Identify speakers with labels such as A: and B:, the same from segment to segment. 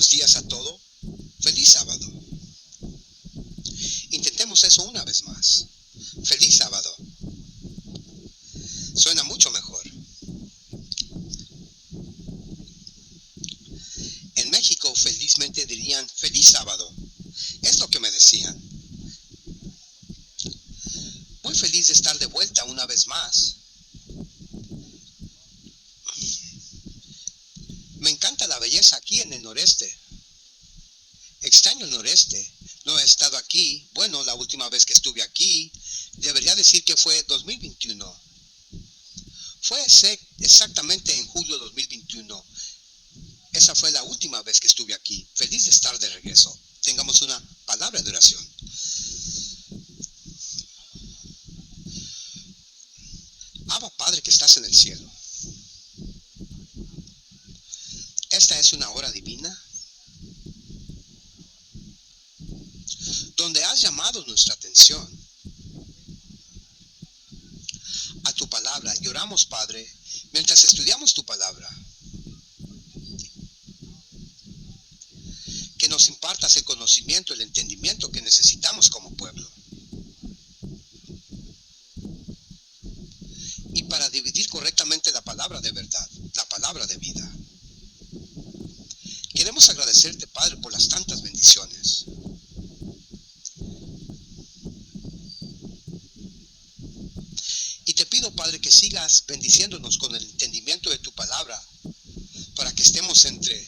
A: buenos días a todo. Feliz sábado. Intentemos eso una vez más. Feliz sábado. Suena mucho mejor. En México felizmente dirían feliz sábado. Es lo que me decían. Muy feliz de estar de vuelta una vez más. Me encanta la belleza aquí en el noreste. Extraño el noreste. No he estado aquí. Bueno, la última vez que estuve aquí, debería decir que fue 2021. Fue exactamente en julio de 2021. Esa fue la última vez que estuve aquí. Feliz de estar de regreso. Tengamos una palabra de oración. Abba Padre que estás en el cielo. Esta es una hora divina donde has llamado nuestra atención a tu palabra y oramos, Padre, mientras estudiamos tu palabra, que nos impartas el conocimiento, el entendimiento que necesitamos como pueblo. Y para dividir correctamente la palabra de verdad, la palabra de vida. Queremos agradecerte, Padre, por las tantas bendiciones. Y te pido, Padre, que sigas bendiciéndonos con el entendimiento de tu palabra, para que estemos entre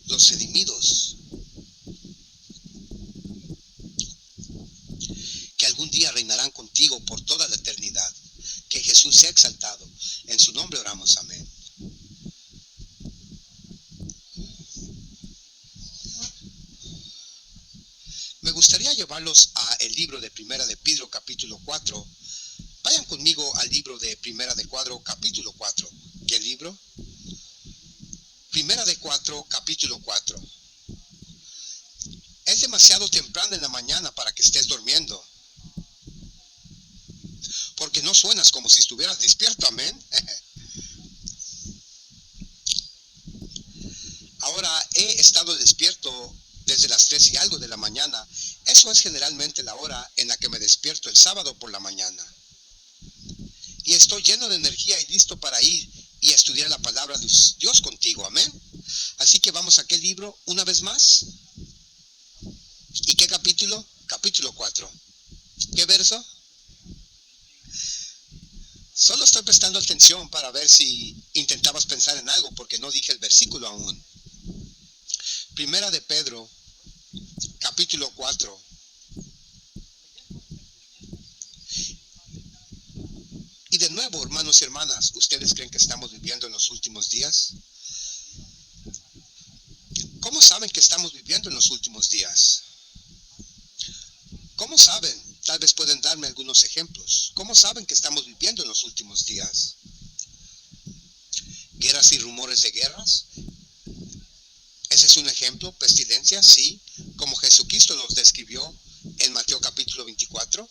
A: los redimidos, que algún día reinarán contigo por toda la eternidad. Que Jesús sea exaltado. En su nombre oramos, amén. Me gustaría llevarlos a el libro de Primera de Pedro, capítulo 4. Vayan conmigo al libro de Primera de Pedro, capítulo 4. ¿Qué libro? Primera de 4, capítulo 4. Es demasiado temprano en la mañana para que estés durmiendo, porque no suenas como si estuvieras despierto, amén. Ahora he estado despierto desde las 3 y algo de la mañana. Eso es generalmente la hora en la que me despierto el sábado por la mañana. Y estoy lleno de energía y listo para ir y estudiar la palabra de Dios contigo, amén. Así que vamos a qué libro una vez más. ¿Y qué capítulo? Capítulo 4. ¿Qué verso? Solo estoy prestando atención para ver si intentabas pensar en algo, porque no dije el versículo aún. Primera de Pedro, capítulo 4. Y de nuevo, hermanos y hermanas, ¿ustedes creen que estamos viviendo en los últimos días? ¿Cómo saben que estamos viviendo en los últimos días? ¿Cómo saben? Tal vez pueden darme algunos ejemplos. ¿Cómo saben que estamos viviendo en los últimos días? ¿Guerras y rumores de guerras? Ese es un ejemplo. ¿Pestilencia? Sí, como Jesucristo los describió en Mateo capítulo 24.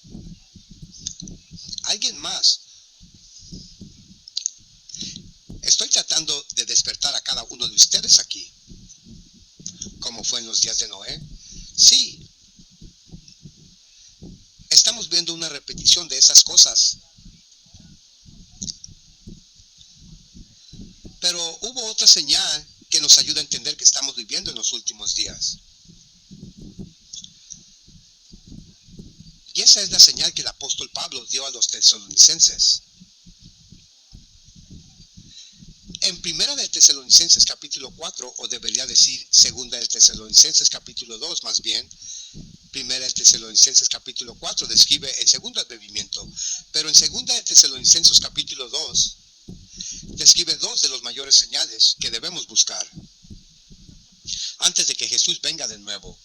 A: ¿Alguien más? Estoy tratando de despertar a cada uno de ustedes aquí, como fue en los días de Noé. Sí, estamos viendo una repetición de esas cosas. Pero hubo otra señal que nos ayuda a entender que estamos viviendo en los últimos días. Y esa es la señal que el apóstol Pablo dio a los tesalonicenses. En Primera de Tesalonicenses capítulo 4, o debería decir Segunda de Tesalonicenses capítulo 2 más bien, Primera de Tesalonicenses capítulo 4 describe el segundo advenimiento, pero en Segunda de Tesalonicenses capítulo 2 describe dos de los mayores señales que debemos buscar antes de que Jesús venga de nuevo.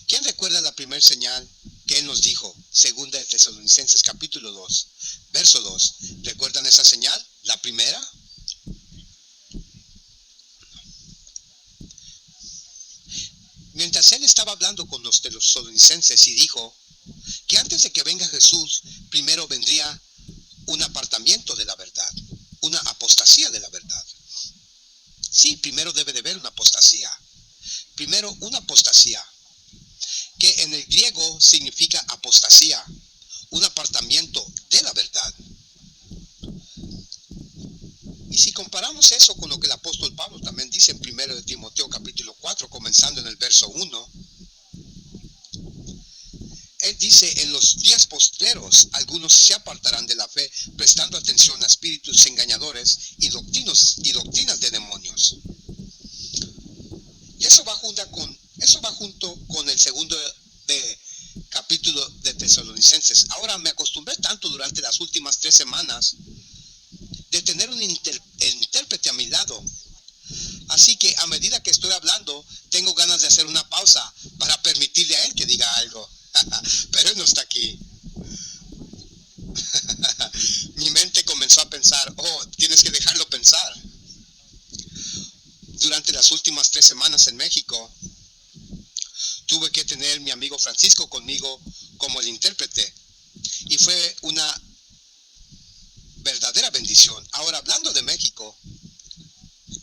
A: ¿Quién recuerda la primera señal que Él nos dijo? Segunda de Tesalonicenses capítulo 2, verso 2. ¿Recuerdan esa señal? ¿La primera? Mientras Él estaba hablando con los tesalonicenses y dijo que antes de que venga Jesús, primero vendría un apartamiento de la verdad, una apostasía de la verdad. Sí, primero debe de haber una apostasía. Primero, una apostasía, que en el griego significa apostasía, un apartamiento de la verdad. Y si comparamos eso con lo que el apóstol Pablo también dice en 1 de Timoteo capítulo 4, comenzando en el verso 1, él dice: en los días postreros algunos se apartarán de la fe, prestando atención a espíritus engañadores y doctrinas de demonios. Y eso va junto con el segundo de capítulo de Tesalonicenses. Ahora, me acostumbré tanto durante las últimas 3 semanas de tener un intérprete a mi lado. Así que a medida que estoy hablando, tengo ganas de hacer una pausa para permitirle a él que diga algo. Pero él no está aquí. Mi mente comenzó a pensar: oh, tienes que dejarlo pensar. Durante las últimas 3 semanas en México, tuve que tener mi amigo Francisco conmigo como el intérprete. Y fue una verdadera bendición. Ahora, hablando de México,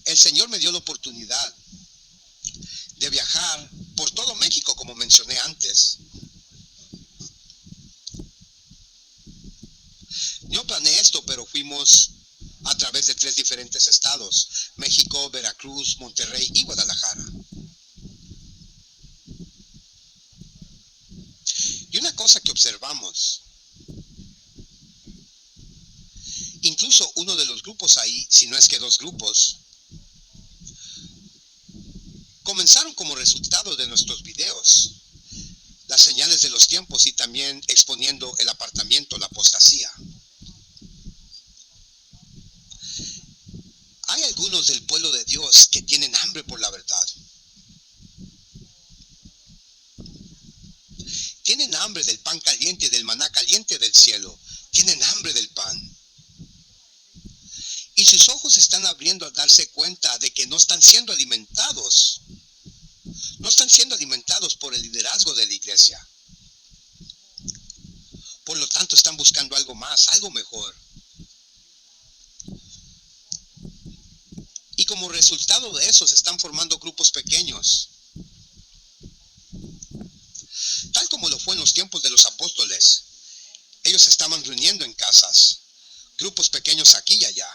A: el Señor me dio la oportunidad de viajar por todo México, como mencioné antes. Yo planeé esto, pero fuimos a través de 3 diferentes estados: México, Veracruz, Monterrey y Guadalajara. Y una cosa que observamos, incluso uno de los grupos ahí, si no es que 2 grupos, comenzaron como resultado de nuestros videos, las señales de los tiempos, y también exponiendo el apartamiento, la apostasía. Hay algunos del pueblo de Dios que tienen hambre por la verdad. Tienen hambre del pan caliente, del maná caliente del cielo. Tienen hambre del pan. Y sus ojos se están abriendo al darse cuenta de que no están siendo alimentados. No están siendo alimentados por el liderazgo de la iglesia. Por lo tanto, están buscando algo más, algo mejor. Y como resultado de eso, se están formando grupos pequeños. Tal como lo fue en los tiempos de los apóstoles. Ellos se estaban reuniendo en casas, grupos pequeños aquí y allá.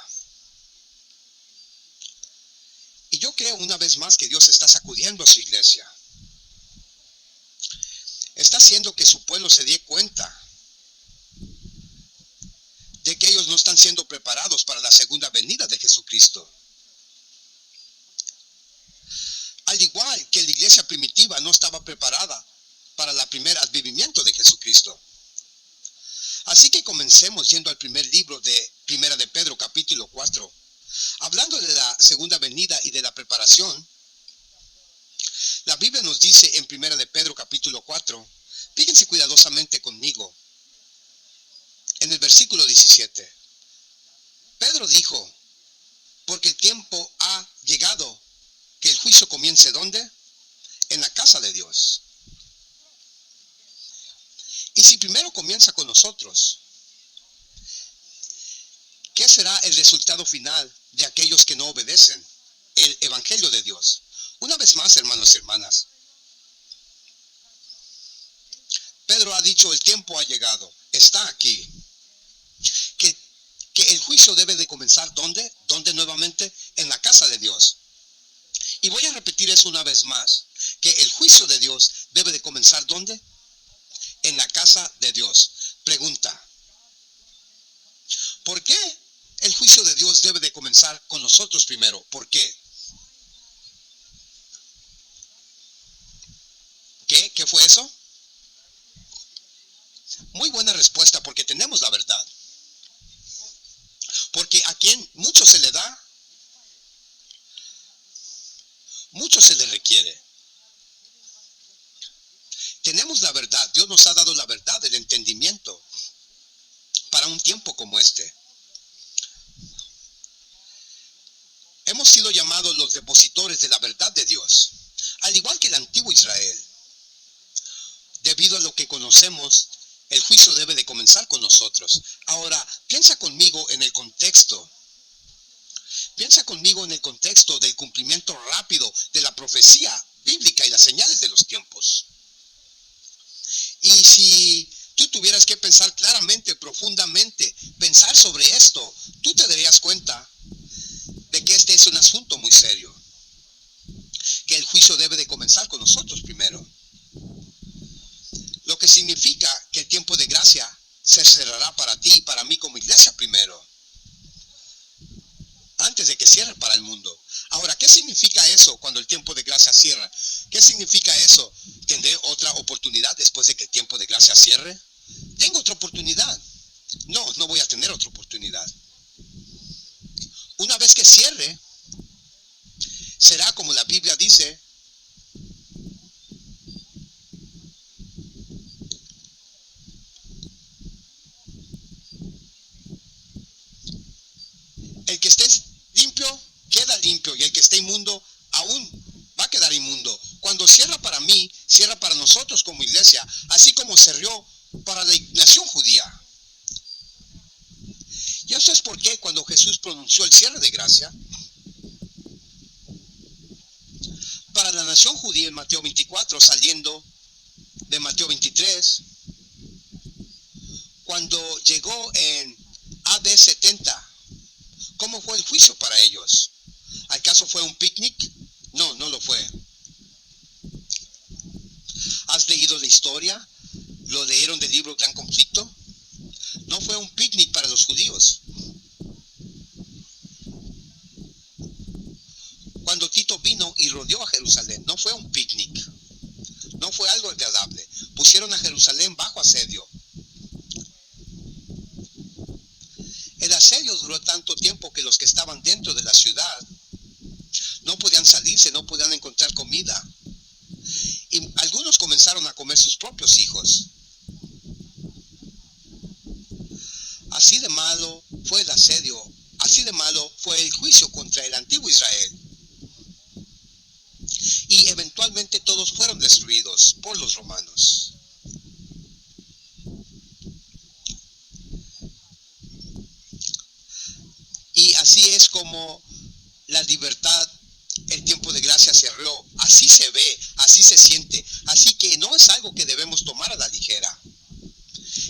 A: Y yo creo una vez más que Dios está sacudiendo a su iglesia. Está haciendo que su pueblo se dé cuenta de que ellos no están siendo preparados para la segunda venida de Jesucristo. Al igual que la iglesia primitiva no estaba preparada para el primer advenimiento de Jesucristo. Así que comencemos yendo al primer libro de 1 de Pedro capítulo 4. Hablando de la segunda venida y de la preparación, la Biblia nos dice en 1 de Pedro capítulo 4, fíjense cuidadosamente conmigo, en el versículo 17. Pedro dijo: porque el tiempo ha llegado que el juicio comience, ¿dónde? En la casa de Dios. Y si primero comienza con nosotros, ¿qué será el resultado final de aquellos que no obedecen el evangelio de Dios? Una vez más, hermanos y hermanas, Pedro ha dicho: el tiempo ha llegado, está aquí. Que el juicio debe de comenzar, ¿dónde? ¿Dónde nuevamente? En la casa de Dios. Y voy a repetir eso una vez más, que el juicio de Dios debe de comenzar, ¿dónde? En la casa de Dios. Pregunta: ¿por qué el juicio de Dios debe de comenzar con nosotros primero? ¿Por qué? ¿Qué fue eso? Muy buena respuesta, porque tenemos la verdad. Porque a quien mucho se le da, mucho se le requiere. Tenemos la verdad. Dios nos ha dado la verdad, el entendimiento, para un tiempo como este. Hemos sido llamados los depositores de la verdad de Dios, al igual que el antiguo Israel. Debido a lo que conocemos, el juicio debe de comenzar con nosotros. Ahora, piensa conmigo en el contexto. Piensa conmigo en el contexto del cumplimiento rápido de la profecía bíblica y las señales de los tiempos. Y si tú tuvieras que pensar claramente, profundamente, pensar sobre esto, tú te darías cuenta de que este es un asunto muy serio, que el juicio debe de comenzar con nosotros primero, lo que significa que el tiempo de gracia se cerrará para ti y para mí como iglesia primero, antes de que cierre para el mundo. Ahora, ¿qué significa eso cuando el tiempo de gracia cierra? ¿Qué significa eso? ¿Tendré otra oportunidad después de que el tiempo de gracia cierre? ¿Tengo otra oportunidad? No, no voy a tener otra oportunidad. Una vez que cierre, será como la Biblia dice, el que esté limpio, queda limpio, y el que esté inmundo, aún va a quedar inmundo. Cuando cierra para mí, cierra para nosotros como iglesia, así como cerró para la nación judía. Y eso es porque cuando Jesús pronunció el cierre de gracia, para la nación judía en Mateo 24, saliendo de Mateo 23, cuando llegó en AD 70, ¿cómo fue el juicio para ellos? ¿Acaso fue un picnic? No, no lo fue. ¿Has leído la historia? ¿Lo leyeron del libro Gran Conflicto? No fue un picnic para los judíos. Cuando Tito vino y rodeó a Jerusalén, no fue un picnic. No fue algo agradable. Pusieron a Jerusalén bajo asedio. El asedio duró tanto tiempo que los que estaban dentro de la ciudad no podían salirse, no podían encontrar comida. Y algunos comenzaron a comer sus propios hijos. Así de malo fue el asedio, así de malo fue el juicio contra el antiguo Israel. Y eventualmente todos fueron destruidos por los romanos. Y así es como la libertad, el tiempo de gracia cerró. Así se ve, así se siente. Así que no es algo que debemos tomar a la ligera.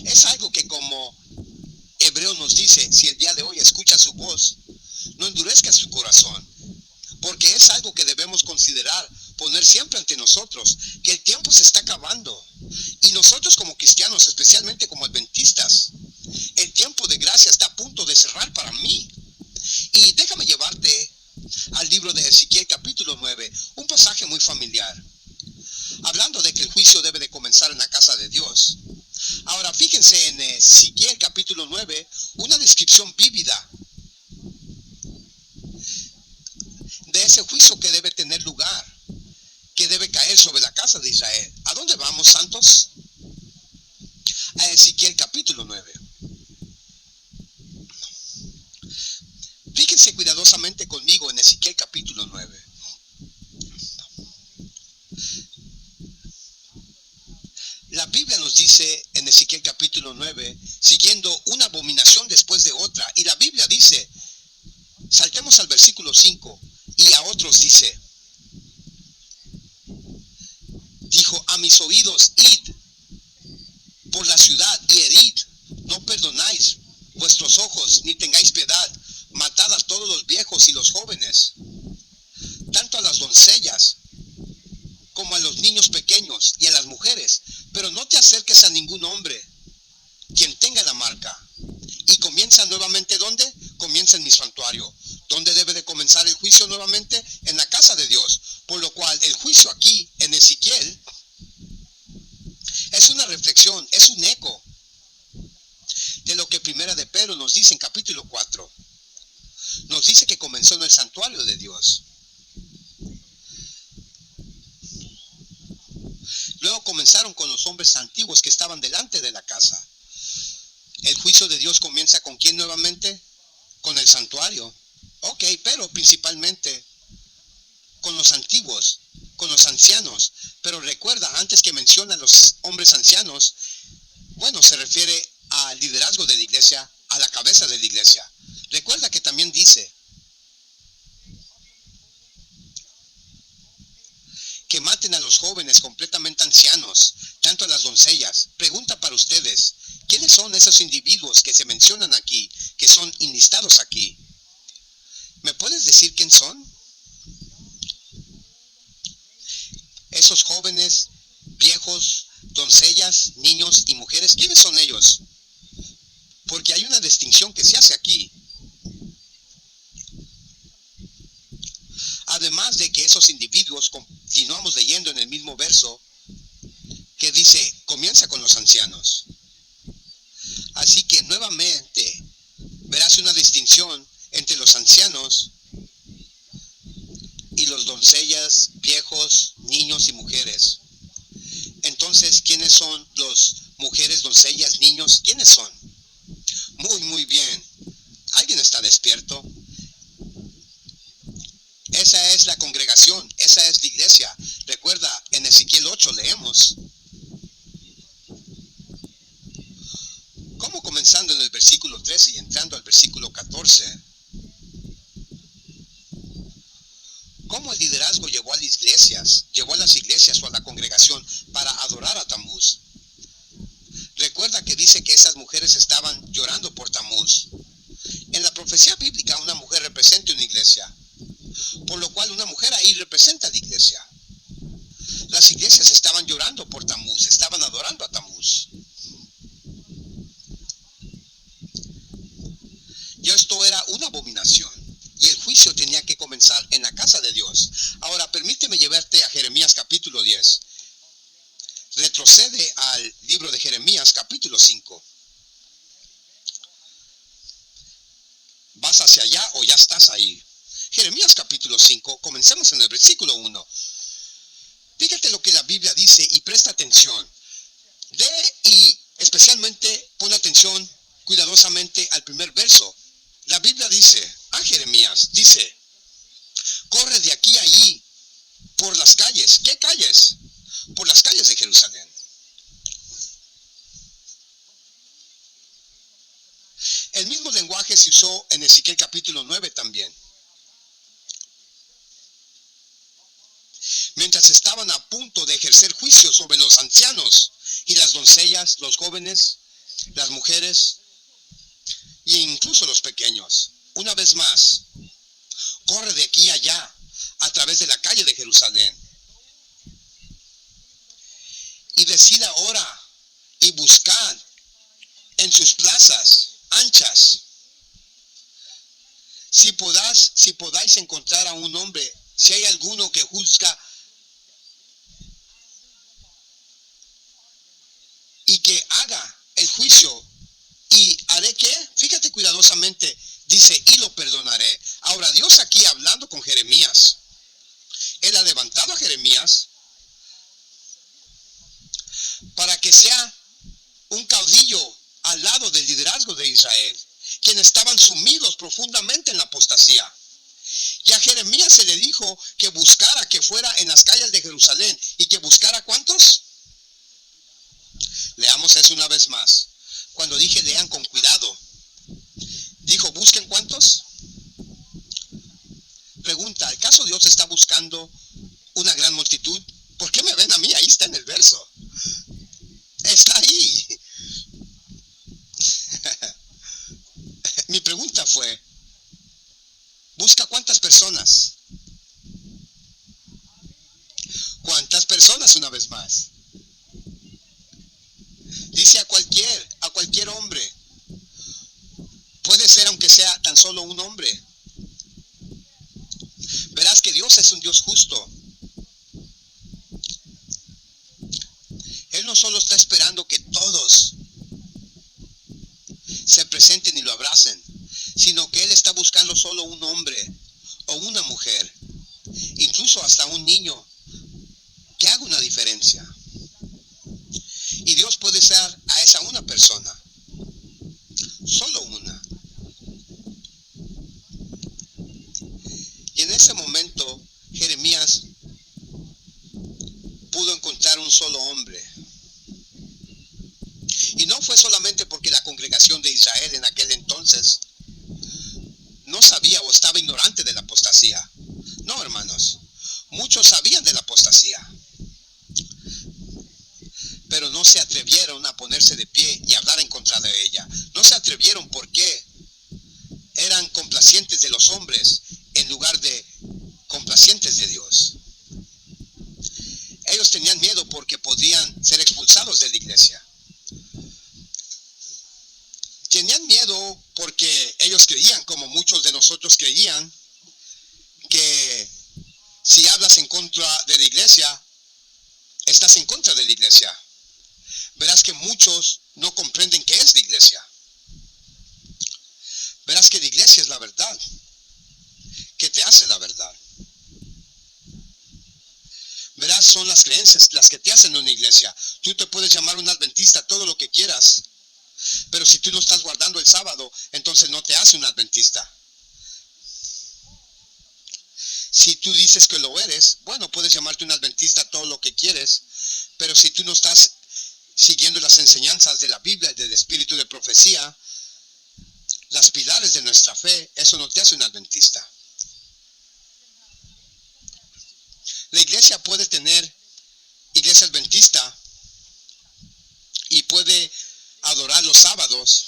A: Es algo que, como Hebreo nos dice, si el día de hoy escucha su voz, no endurezca su corazón. Porque es algo que debemos considerar, poner siempre ante nosotros, que el tiempo se está acabando. Y nosotros como cristianos, especialmente como adventistas, el tiempo de gracia está a punto de cerrar para mí. Y déjame llevarte al libro de Ezequiel capítulo 9, un pasaje muy familiar, hablando de que el juicio debe de comenzar en la casa de Dios. Ahora fíjense en Ezequiel capítulo 9, una descripción vívida de ese juicio que debe tener lugar, que debe caer sobre la casa de Israel. ¿A dónde vamos, santos? A Ezequiel capítulo 9. Fíjense cuidadosamente conmigo en Ezequiel capítulo 9. La Biblia nos dice en Ezequiel capítulo 9, siguiendo una abominación después de otra, y la Biblia dice, saltemos al versículo 5, y a otros dice, dijo, a mis oídos, id por la ciudad y herid, no perdonáis vuestros ojos, ni tengáis piedad, matad a todos los viejos y los jóvenes, tanto a las doncellas como a los niños pequeños y a las mujeres, pero no te acerques a ningún hombre, quien tenga la marca. Y comienza nuevamente, ¿dónde? Comienza en mi santuario. ¿Dónde debe de comenzar el juicio nuevamente? En la casa de Dios. Por lo cual el juicio aquí en Ezequiel es una reflexión, es un eco de lo que Primera de Pedro nos dice en capítulo 4. Nos dice que comenzó en el santuario de Dios. Luego comenzaron con los hombres antiguos que estaban delante de la casa. El juicio de Dios comienza ¿con quién nuevamente? Con el santuario. Ok, pero principalmente con los antiguos, con los ancianos. Pero recuerda, antes que menciona a los hombres ancianos, bueno, se refiere al liderazgo de la iglesia, a la cabeza de la iglesia. Recuerda que también dice que maten a los jóvenes completamente ancianos, tanto a las doncellas. Pregunta para ustedes, ¿quiénes son esos individuos que se mencionan aquí, que son enlistados aquí? ¿Me puedes decir quién son? Esos jóvenes, viejos, doncellas, niños y mujeres, ¿quiénes son ellos? Porque hay una distinción que se hace aquí. Además de que esos individuos, continuamos leyendo en el mismo verso, que dice, comienza con los ancianos. Así que nuevamente verás una distinción entre los ancianos y los doncellas, viejos, niños y mujeres. Entonces, ¿quiénes son los mujeres, doncellas, niños? ¿Quiénes son? Muy bien. ¿Alguien está despierto? Esa es la congregación, esa es la iglesia. Recuerda, en Ezequiel 8 leemos, como comenzando en el versículo 13 y entrando al versículo 14, cómo el liderazgo llevó a las iglesias o a la congregación para adorar a Tamuz. Recuerda que dice que esas mujeres estaban llorando por Tamuz. En la profecía bíblica una mujer representa una iglesia, por lo cual una mujer ahí representa a la iglesia. Las iglesias estaban llorando por Tamuz, estaban adorando a Tamuz. Y esto era una abominación. Y el juicio tenía que comenzar en la casa de Dios. Ahora, permíteme llevarte a Jeremías capítulo 10. Retrocede al libro de Jeremías capítulo 5. ¿Vas hacia allá o ya estás ahí? Jeremías capítulo 5, comencemos en el versículo 1. Fíjate lo que la Biblia dice y presta atención. Lee y especialmente pon atención cuidadosamente al primer verso. La Biblia dice, Jeremías, dice, corre de aquí a allí por las calles. ¿Qué calles? Por las calles de Jerusalén. El mismo lenguaje se usó en Ezequiel capítulo 9 también. Mientras estaban a punto de ejercer juicio sobre los ancianos y las doncellas, los jóvenes, las mujeres e incluso los pequeños. Una vez más, corre de aquí a allá a través de la calle de Jerusalén y decid ahora y buscad en sus plazas anchas si podáis encontrar a un hombre, si hay alguno que juzga y que haga el juicio. ¿Y haré qué? Fíjate cuidadosamente, dice, y lo perdonaré. Ahora, Dios aquí hablando con Jeremías, Él ha levantado a Jeremías para que sea un caudillo al lado del liderazgo de Israel, quienes estaban sumidos profundamente en la apostasía. Y a Jeremías se le dijo que buscara, que fuera en las calles de Jerusalén y que buscara ¿cuántos? Leamos eso una vez más. Cuando dije lean con cuidado, dijo busquen ¿cuántos? Pregunta, ¿acaso Dios está buscando una gran multitud? ¿Por qué me ven a mí? Ahí está en el verso. Está ahí. Mi pregunta fue, ¿busca cuántas personas? ¿Cuántas personas una vez más? Dice a cualquier hombre. Puede ser aunque sea tan solo un hombre. Verás que Dios es un Dios justo. Él no solo está esperando que todos se presenten y lo abracen, sino que Él está buscando solo un hombre o una mujer, incluso hasta un niño, que haga una diferencia. Y Dios puede ser a esa una persona, solo una. Y en ese momento Jeremías pudo encontrar un solo hombre. Y no fue solamente porque la congregación de Israel en aquel entonces no sabía o estaba ignorante de la apostasía. No, hermanos, muchos sabían de la apostasía. ponerse de pie y hablar en contra de ella. No se atrevieron porque eran complacientes de los hombres en lugar de complacientes de Dios. Ellos tenían miedo porque podían ser expulsados de la iglesia. Tenían miedo porque ellos creían, como muchos de nosotros creían, que si hablas en contra de la iglesia, estás en contra de la iglesia. Verás que muchos no comprenden qué es la iglesia. Verás que la iglesia es la verdad, que te hace la verdad. Verás, son las creencias las que te hacen una iglesia. Tú te puedes llamar un adventista todo lo que quieras, pero si tú no estás guardando el sábado, entonces no te hace un adventista. Si tú dices que lo eres, bueno, puedes llamarte un adventista todo lo que quieres, pero si tú no estás siguiendo las enseñanzas de la Biblia y del espíritu de profecía, las pilares de nuestra fe, eso no te hace un adventista. La iglesia puede tener iglesia adventista y puede adorar los sábados,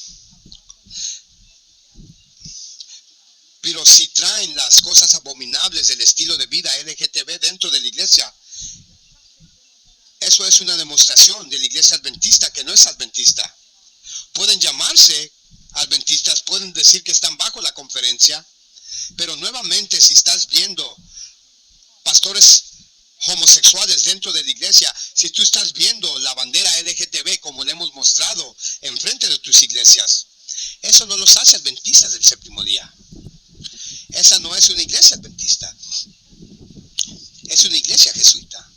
A: pero si traen las cosas abominables del estilo de vida LGTB dentro de la iglesia, eso es una demostración de la iglesia adventista que no es adventista. Pueden llamarse adventistas, pueden decir que están bajo la conferencia, pero nuevamente si estás viendo pastores homosexuales dentro de la iglesia, si tú estás viendo la bandera LGTB como le hemos mostrado enfrente de tus iglesias, eso no los hace adventistas del séptimo día. Esa no es una iglesia adventista, es una iglesia jesuita.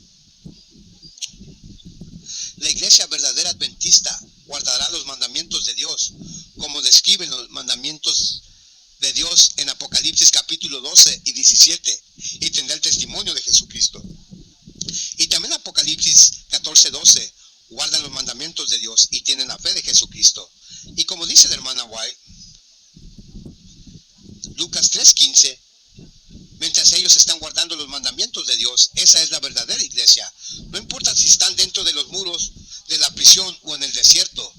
A: La iglesia verdadera adventista guardará los mandamientos de Dios, como describen los mandamientos de Dios en Apocalipsis capítulo 12 y 17, y tendrá el testimonio de Jesucristo. Y también Apocalipsis 14:12, guardan los mandamientos de Dios y tienen la fe de Jesucristo. Y como dice la hermana White, Lucas 3:15, mientras ellos están guardando los mandamientos de Dios, esa es la verdadera iglesia. No importa si están dentro de los muros de la prisión o en el desierto,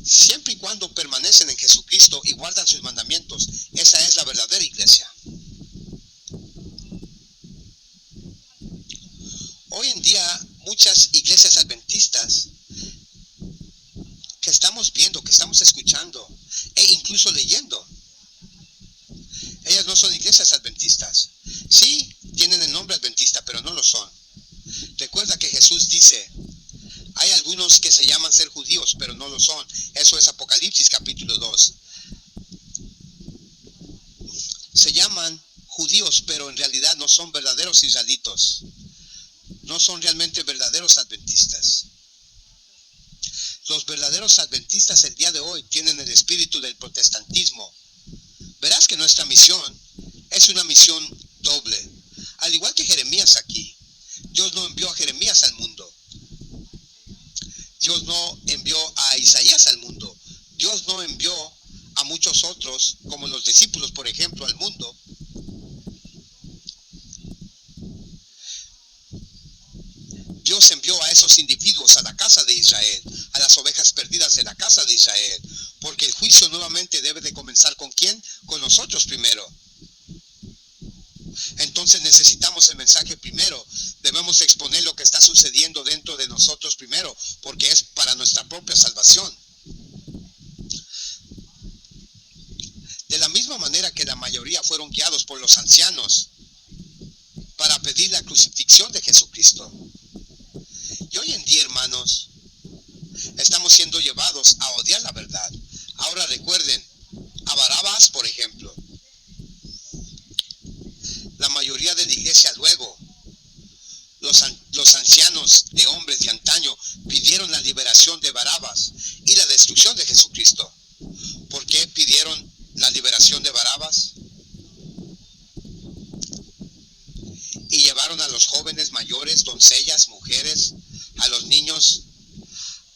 A: siempre y cuando permanecen en Jesucristo y guardan sus mandamientos, esa es la verdadera iglesia. Hoy en día, muchas iglesias adventistas que estamos viendo, que estamos escuchando e incluso leyendo, ellas no son iglesias adventistas. Sí, tienen el nombre adventista, pero no lo son. Recuerda que Jesús dice, hay algunos que se llaman ser judíos, pero no lo son. Eso es Apocalipsis capítulo 2. Se llaman judíos, pero en realidad no son verdaderos israelitos. No son realmente verdaderos adventistas. Los verdaderos adventistas el día de hoy tienen el espíritu del protestantismo. Verás que nuestra misión es una misión doble. Al igual que Jeremías aquí, Dios no envió a Jeremías al mundo. Dios no envió a Isaías al mundo. Dios no envió a muchos otros, como los discípulos, por ejemplo, al mundo. Dios envió a esos individuos a la casa de Israel, a las ovejas perdidas de la casa de Israel, porque el juicio nuevamente debe de comenzar ¿con quién? Con nosotros primero. Entonces necesitamos el mensaje primero, debemos exponer lo que está sucediendo dentro de nosotros primero, porque es para nuestra propia salvación. De la misma manera que la mayoría fueron guiados por los ancianos para pedir la crucifixión de Jesucristo. Y hoy en día, hermanos, estamos siendo llevados a odiar la verdad. Ahora recuerden, a Barabás, por ejemplo, la mayoría de la iglesia luego, los ancianos de hombres de antaño pidieron la liberación de Barabás y la destrucción de Jesucristo. ¿Por qué pidieron la liberación de Barabás? Y llevaron a los jóvenes mayores, doncellas, mujeres, a los niños,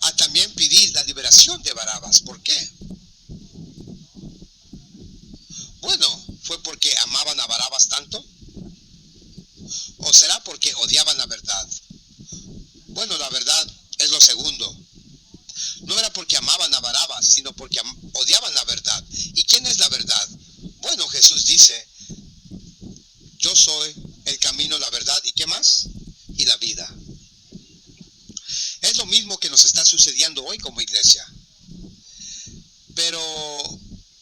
A: a también pedir la liberación de Barabás. ¿Por qué? Bueno, ¿fue porque amaban a Barabás tanto? ¿O será porque odiaban la verdad? Bueno, la verdad es lo segundo. porque odiaban la verdad. ¿Y quién es la verdad? Bueno, Jesús dice, yo soy el camino, la verdad, ¿y qué más? Y la vida. Es lo mismo que nos está sucediendo hoy como iglesia. Pero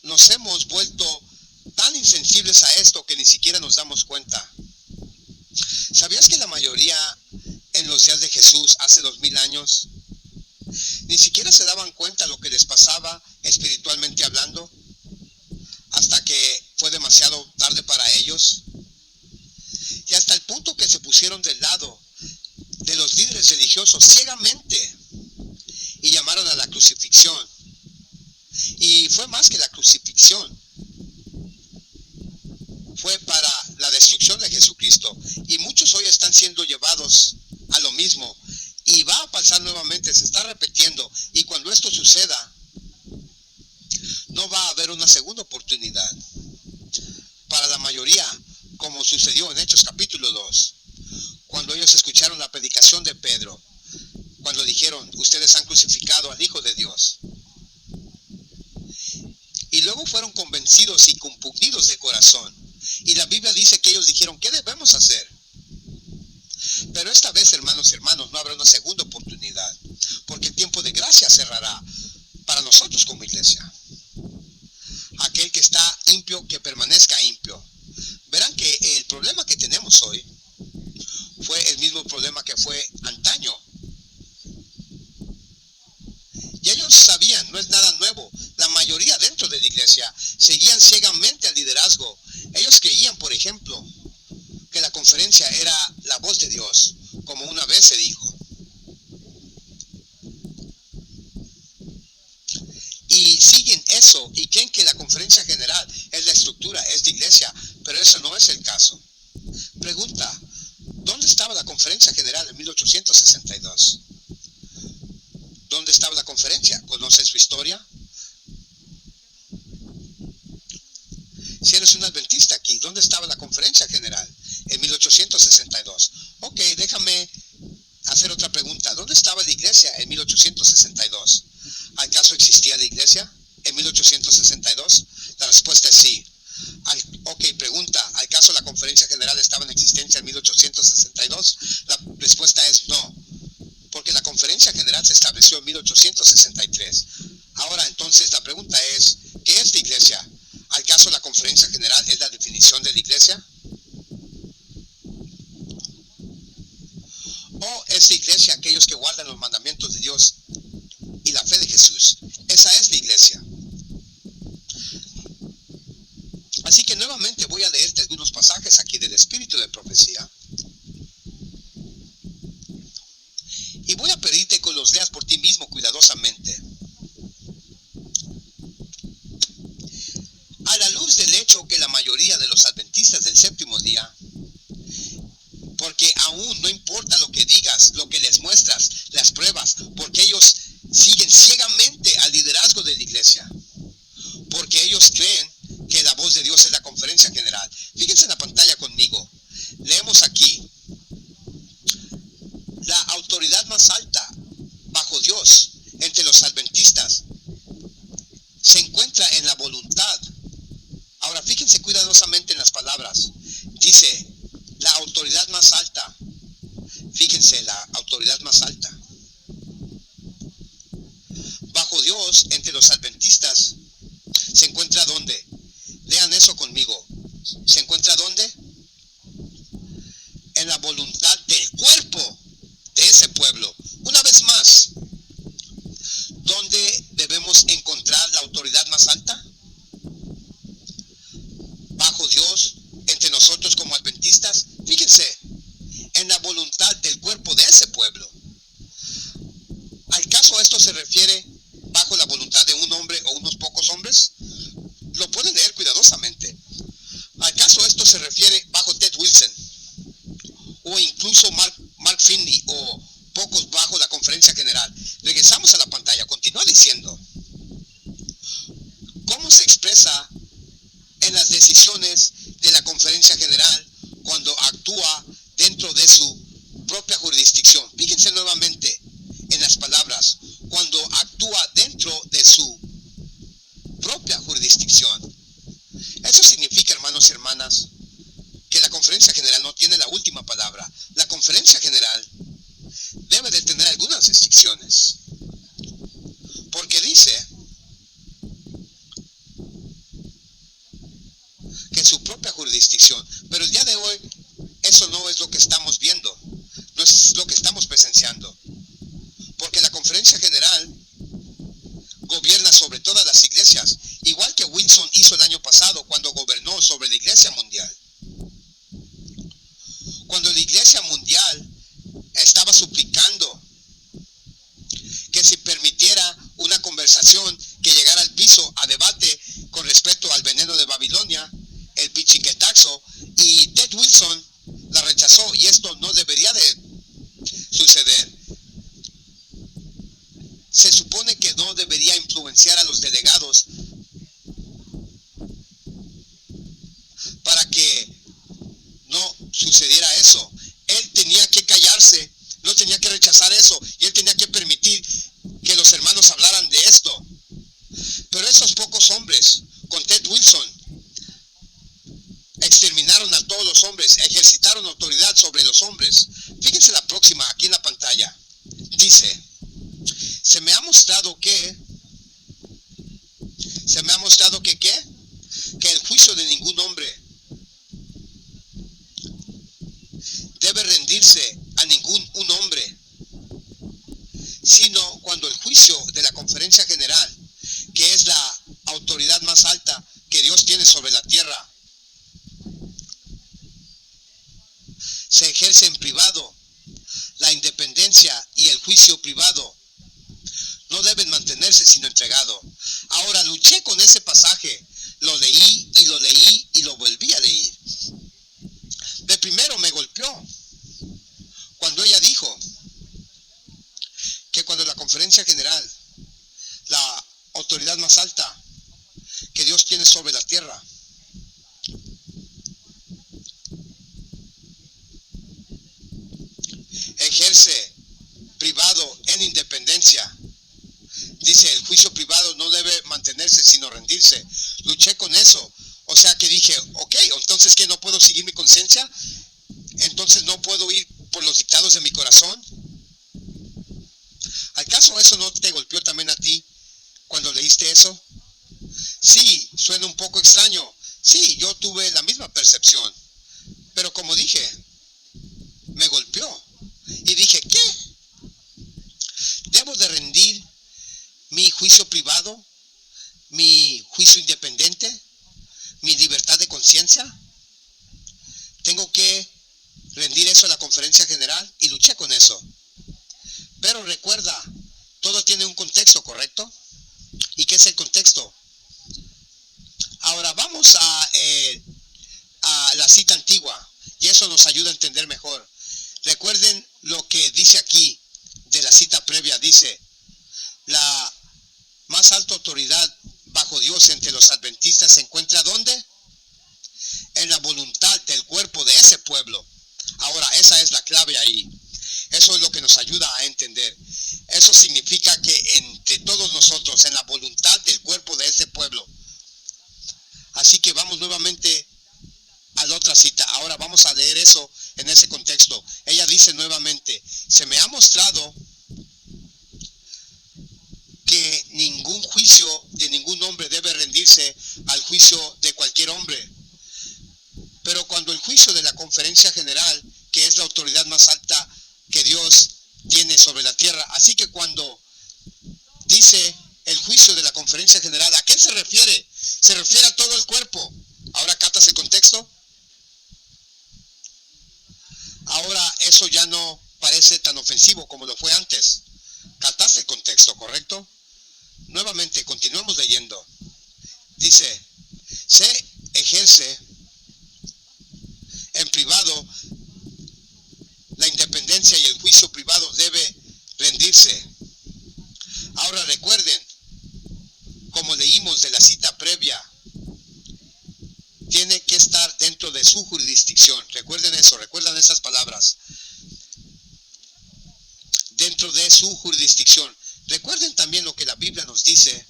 A: nos hemos vuelto tan insensibles a esto que ni siquiera nos damos cuenta. ¿Sabías que la mayoría en los días de Jesús, hace 2000 años, ni siquiera se daban cuenta lo que les pasaba espiritualmente hablando? Hasta que fue demasiado tarde para ellos. Y hasta el punto que se pusieron del lado de los líderes religiosos ciegamente y llamaron a la crucifixión. Y fue más que la crucifixión, fue para la destrucción de Jesucristo. Y muchos hoy están siendo llevados a lo mismo. Y va a pasar nuevamente, se está repitiendo. Y cuando esto suceda, no va a haber una segunda oportunidad. Para la mayoría, como sucedió en Hechos capítulo 2, cuando ellos escucharon la predicación de Pedro, cuando dijeron, ustedes han crucificado al Hijo de Dios. Y luego fueron convencidos y compungidos de corazón. Y la Biblia dice que ellos dijeron, ¿qué debemos hacer? Pero esta vez, hermanos y hermanos, no habrá una segunda oportunidad, porque el tiempo de gracia cerrará para nosotros como iglesia. Aquel que está impío, que permanezca impío. Verán que el problema que tenemos hoy fue el mismo problema que fue antaño. Y ellos sabían, no es nada nuevo. La mayoría dentro de la iglesia seguían ciegamente al liderazgo. Ellos creían, por ejemplo, que la conferencia era la voz de Dios, como una vez se dijo. Y siguen eso y creen que la conferencia general es la estructura, es la iglesia, pero eso no es el caso. Pregunta, ¿dónde estaba la conferencia general en 1862? ¿Dónde estaba la conferencia? ¿Conocen su historia? Si eres un adventista aquí, ¿dónde estaba la conferencia general? En 1862. Ok, déjame hacer otra pregunta. ¿Dónde estaba la iglesia en 1862? ¿Acaso existía la iglesia en 1862? La respuesta es sí. Ok, pregunta, ¿acaso la conferencia general estaba en existencia en 1862? La respuesta es no, porque la conferencia general se estableció en 1863. Ahora entonces la pregunta es, ¿qué es la iglesia? ¿Acaso la conferencia general es la definición de la iglesia? ¿O es la iglesia aquellos que guardan los mandamientos de Dios y la fe de Jesús? Esa es la iglesia. Así que nuevamente voy a leerte algunos pasajes aquí del Espíritu de Profecía. Y voy a pedirte que los leas por ti mismo cuidadosamente. A la luz del hecho que la mayoría de los adventistas del séptimo día, porque aún no importa lo que digas, lo que les muestras, las pruebas, porque ellos siguen ciegamente al liderazgo de la iglesia, porque ellos creen que la voz de Dios es la conferencia general. Fíjense en la pantalla conmigo. Leemos aquí. La autoridad más alta bajo Dios entre los adventistas se encuentra en la voluntad. Ahora fíjense cuidadosamente en las palabras. Dice, la autoridad más alta. Fíjense, la autoridad más alta bajo Dios entre los adventistas se encuentra ¿dónde? Lean eso conmigo. ¿Se encuentra dónde? En la voluntad del cuerpo de ese pueblo. Una vez más, ¿dónde debemos encontrar la autoridad más alta? Bajo Dios, entre nosotros como adventistas. Fíjense, en la voluntad del cuerpo de ese pueblo. ¿Acaso esto se refiere bajo la voluntad de un hombre o unos pocos hombres? Lo pueden leer cuidadosamente. ¿Acaso esto se refiere bajo Ted Wilson? O incluso Mark Finley, o pocos bajo la conferencia general. Regresamos a la pantalla, continúa diciendo. ¿Cómo se expresa en las decisiones de la conferencia general cuando actúa dentro de su propia jurisdicción? Fíjense nuevamente en las palabras, cuando actúa dentro de su conferencia general no tiene la última palabra. La conferencia general debe de tener algunas restricciones. Porque dice que su propia jurisdicción, pero el día de hoy eso no es lo que estamos viendo, no es lo que estamos presenciando, porque la conferencia general gobierna sobre todas las iglesias, igual que Wilson hizo el año pasado cuando gobernó sobre la iglesia mundial. Cuando la iglesia mundial estaba suplicando que se permitiera una conversación que llegara al piso a debate con respecto al veneno de Babilonia, el pichiquetaxo, y Ted Wilson la rechazó, y esto no debería de suceder. Se supone que no debería influenciar a los delegados para que no sucediera eso. Él tenía que callarse, no tenía que rechazar eso, y él tenía que permitir que los hermanos hablaran de esto. Pero esos pocos hombres, con Ted Wilson, exterminaron a todos los hombres, ejercitaron autoridad sobre los hombres. Fíjense la próxima aquí en la pantalla. Dice: se me ha mostrado que el juicio de ningún hombre debe rendirse a ningún hombre, sino cuando el juicio de la conferencia general, que es la autoridad más alta que Dios tiene sobre la tierra, se ejerce en privado. La independencia y el juicio privado no deben mantenerse sino entregado. Ahora luché con ese pasaje, lo leí y lo leí y lo volví a leer. De primero me golpeó cuando ella dijo que cuando la conferencia general, la autoridad más alta que Dios tiene sobre la tierra, ejerce privado en independencia, dice, el juicio privado no debe mantenerse sino rendirse. Luché con eso, o sea que dije, ok, entonces ¿qué? ¿No puedo seguir mi conciencia? Entonces no puedo ir por los dictados de mi corazón. ¿Acaso eso no te golpeó también a ti cuando leíste eso? Sí, suena un poco extraño. Sí, yo tuve la misma percepción, pero como dije, me golpeó y dije, ¿qué? ¿Debo de rendir mi juicio privado, mi juicio independiente, mi libertad de conciencia? Tengo que rendir eso a la conferencia general, y luché con eso. Pero recuerda, todo tiene un contexto, ¿correcto? ¿Y qué es el contexto? Ahora vamos a la cita antigua, y eso nos ayuda a entender mejor. Recuerden lo que dice aquí de la cita previa. Dice: la más alta autoridad bajo Dios entre los adventistas se encuentra ¿dónde? En la voluntad del cuerpo de ese pueblo. Ahora, esa es la clave ahí. Eso es lo que nos ayuda a entender. Eso significa que entre todos nosotros, en la voluntad del cuerpo de ese pueblo. Así que vamos nuevamente a la otra cita. Ahora vamos a leer eso en ese contexto. Ella dice nuevamente: se me ha mostrado que ningún juicio de ningún hombre debe rendirse al juicio de cualquier hombre. Pero cuando el juicio de la conferencia general, que es la autoridad más alta que Dios tiene sobre la tierra, así que cuando dice el juicio de la conferencia general, ¿a qué se refiere? Se refiere a todo el cuerpo. Ahora, ¿captas el contexto? Ahora eso ya no parece tan ofensivo como lo fue antes. ¿Captaste el contexto, correcto? Nuevamente, continuamos leyendo. Dice: se ejerce en privado, la independencia y el juicio privado debe rendirse. Ahora recuerden, como leímos de la cita previa, tiene que estar dentro de su jurisdicción. Recuerden eso, recuerdan esas palabras. Dentro de su jurisdicción. Recuerden también lo que la Biblia nos dice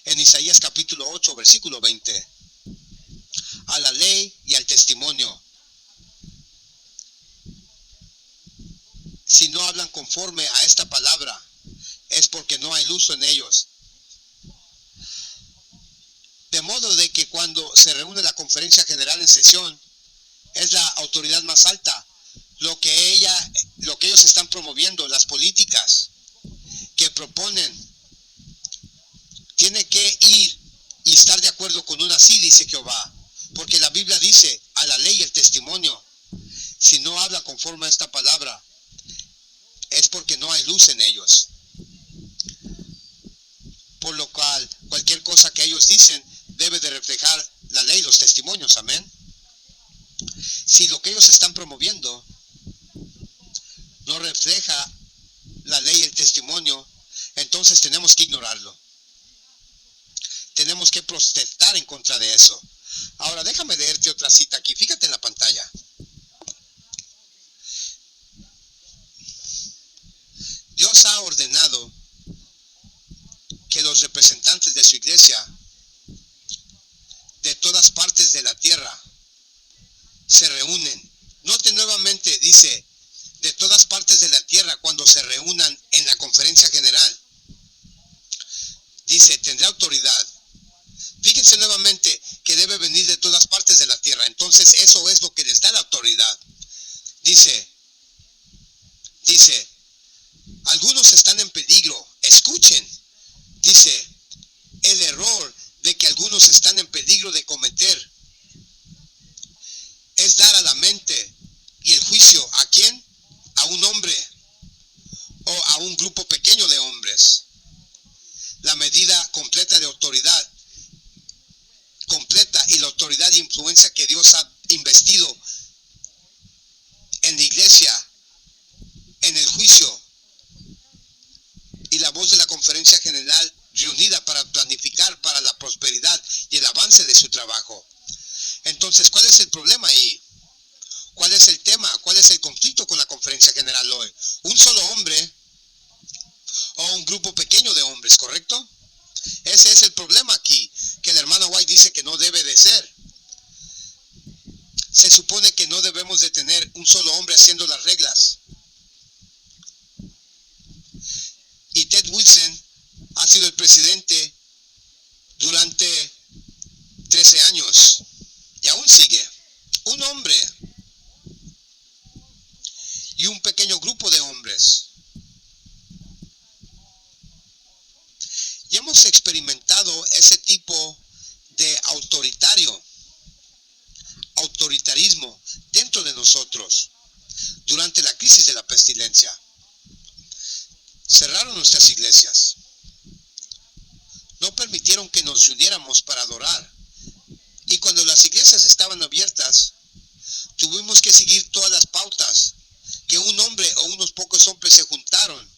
A: en Isaías capítulo 8, versículo 20. a la ley y al testimonio. Si no hablan conforme a esta palabra, es porque no hay luz en ellos. De modo de que cuando se reúne la conferencia general en sesión, es la autoridad más alta, lo que ellos están promoviendo, las políticas que proponen, tiene que ir y estar de acuerdo con una sí, dice Jehová, porque la Biblia dice a la ley y el testimonio. Si no habla conforme a esta palabra, es porque no hay luz en ellos. Por lo cual, cualquier cosa que ellos dicen debe de reflejar la ley y los testimonios. Amén. Si lo que ellos están promoviendo no refleja la ley y el testimonio, entonces tenemos que ignorarlo. Tenemos que protestar en contra de eso. Ahora déjame leerte otra cita aquí. Fíjate en la pantalla. Dios ha ordenado que los representantes de su iglesia de todas partes de la tierra se reúnen. Note nuevamente, dice, de todas partes de la tierra cuando se reúnan en la conferencia general. Dice, tendrá autoridad. Fíjense nuevamente que debe venir de todas partes de la tierra. Entonces eso es lo que les da la autoridad. Dice, algunos están en peligro. Escuchen. Dice, el error de que algunos están en peligro de cometer es dar a la mente y el juicio ¿a quién? A un hombre o a un grupo pequeño de hombres. La medida completa de autoridad completa y la autoridad y influencia que Dios ha investido en la iglesia, en el juicio, y la voz de la conferencia general reunida para planificar para la prosperidad y el avance de su trabajo. Entonces, ¿cuál es el problema ahí? ¿Cuál es el tema? ¿Cuál es el conflicto con la conferencia general hoy? Un solo hombre o un grupo pequeño de hombres, ¿correcto? Ese es el problema aquí, que el hermano White dice que no debe de ser. Se supone que no debemos de tener un solo hombre haciendo las reglas. Y Ted Wilson ha sido el presidente durante 13 años y aún sigue. Un hombre y un pequeño grupo de hombres. Y hemos experimentado ese tipo de autoritarismo dentro de nosotros durante la crisis de la pestilencia. Cerraron nuestras iglesias. No permitieron que nos uniéramos para adorar. Y cuando las iglesias estaban abiertas, tuvimos que seguir todas las pautas que un hombre o unos pocos hombres se juntaron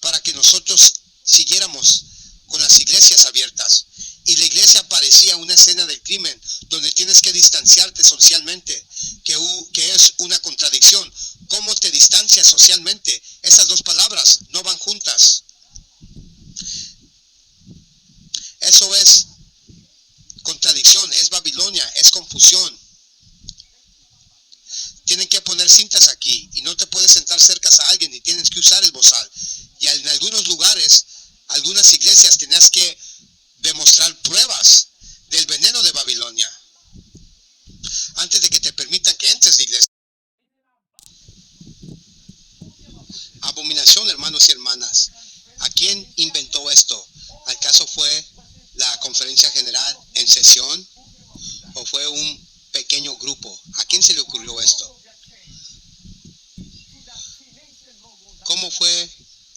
A: para que nosotros siguiéramos con las iglesias abiertas. Y la iglesia parecía una escena del crimen donde tienes que distanciarte socialmente, que es una contradicción. ¿Cómo te distancias socialmente? Esas dos palabras no van juntas. Eso es contradicción, es Babilonia, es confusión. Tienen que poner cintas aquí y no te puedes sentar cerca a alguien y tienes que usar el bozal. Y en algunos lugares, algunas iglesias tenías que demostrar pruebas del veneno de Babilonia antes de que te permitan que entres de iglesia. Abominación, hermanos y hermanas. ¿A quién inventó esto? ¿Acaso fue la conferencia general en sesión o fue un pequeño grupo? ¿A quién se le ocurrió esto? ¿Cómo fue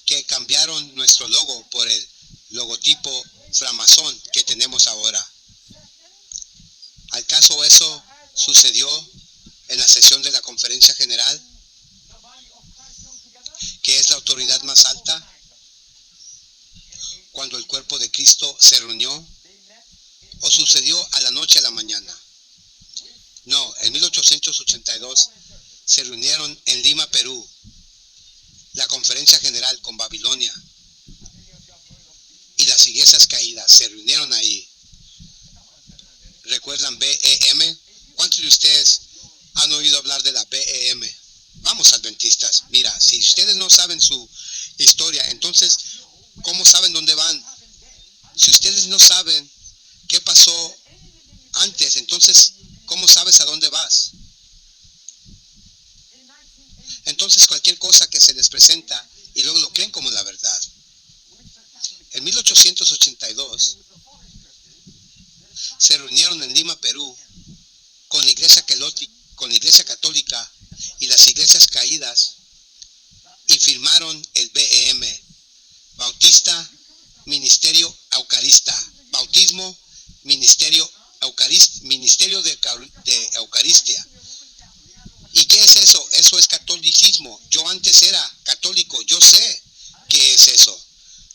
A: que cambiaron nuestro logo por el logotipo Framazón que tenemos ahora? ¿Acaso eso sucedió en la sesión de la conferencia general, que es la autoridad más alta, cuando el cuerpo de Cristo se reunió? ¿O sucedió a la noche a la mañana? No, en 1882 se reunieron en Lima, Perú, la conferencia general con Babilonia y las iglesias caídas se reunieron ahí. ¿Recuerdan BEM? ¿Cuántos de ustedes han oído hablar de la BEM? Vamos, adventistas, mira, si ustedes no saben su historia, entonces, ¿cómo saben dónde van? Si ustedes no saben qué pasó antes, entonces, ¿cómo sabes a dónde vas? Entonces, cualquier cosa que se les presenta y luego lo creen como la verdad. En 1882 se reunieron en Lima, Perú, con la Iglesia Católica y las iglesias caídas y firmaron el BEM, Bautista, Ministerio Eucarista, Bautismo, Ministerio de Eucaristía. ¿Y qué es eso? Eso es catolicismo. Yo antes era católico, yo sé qué es eso.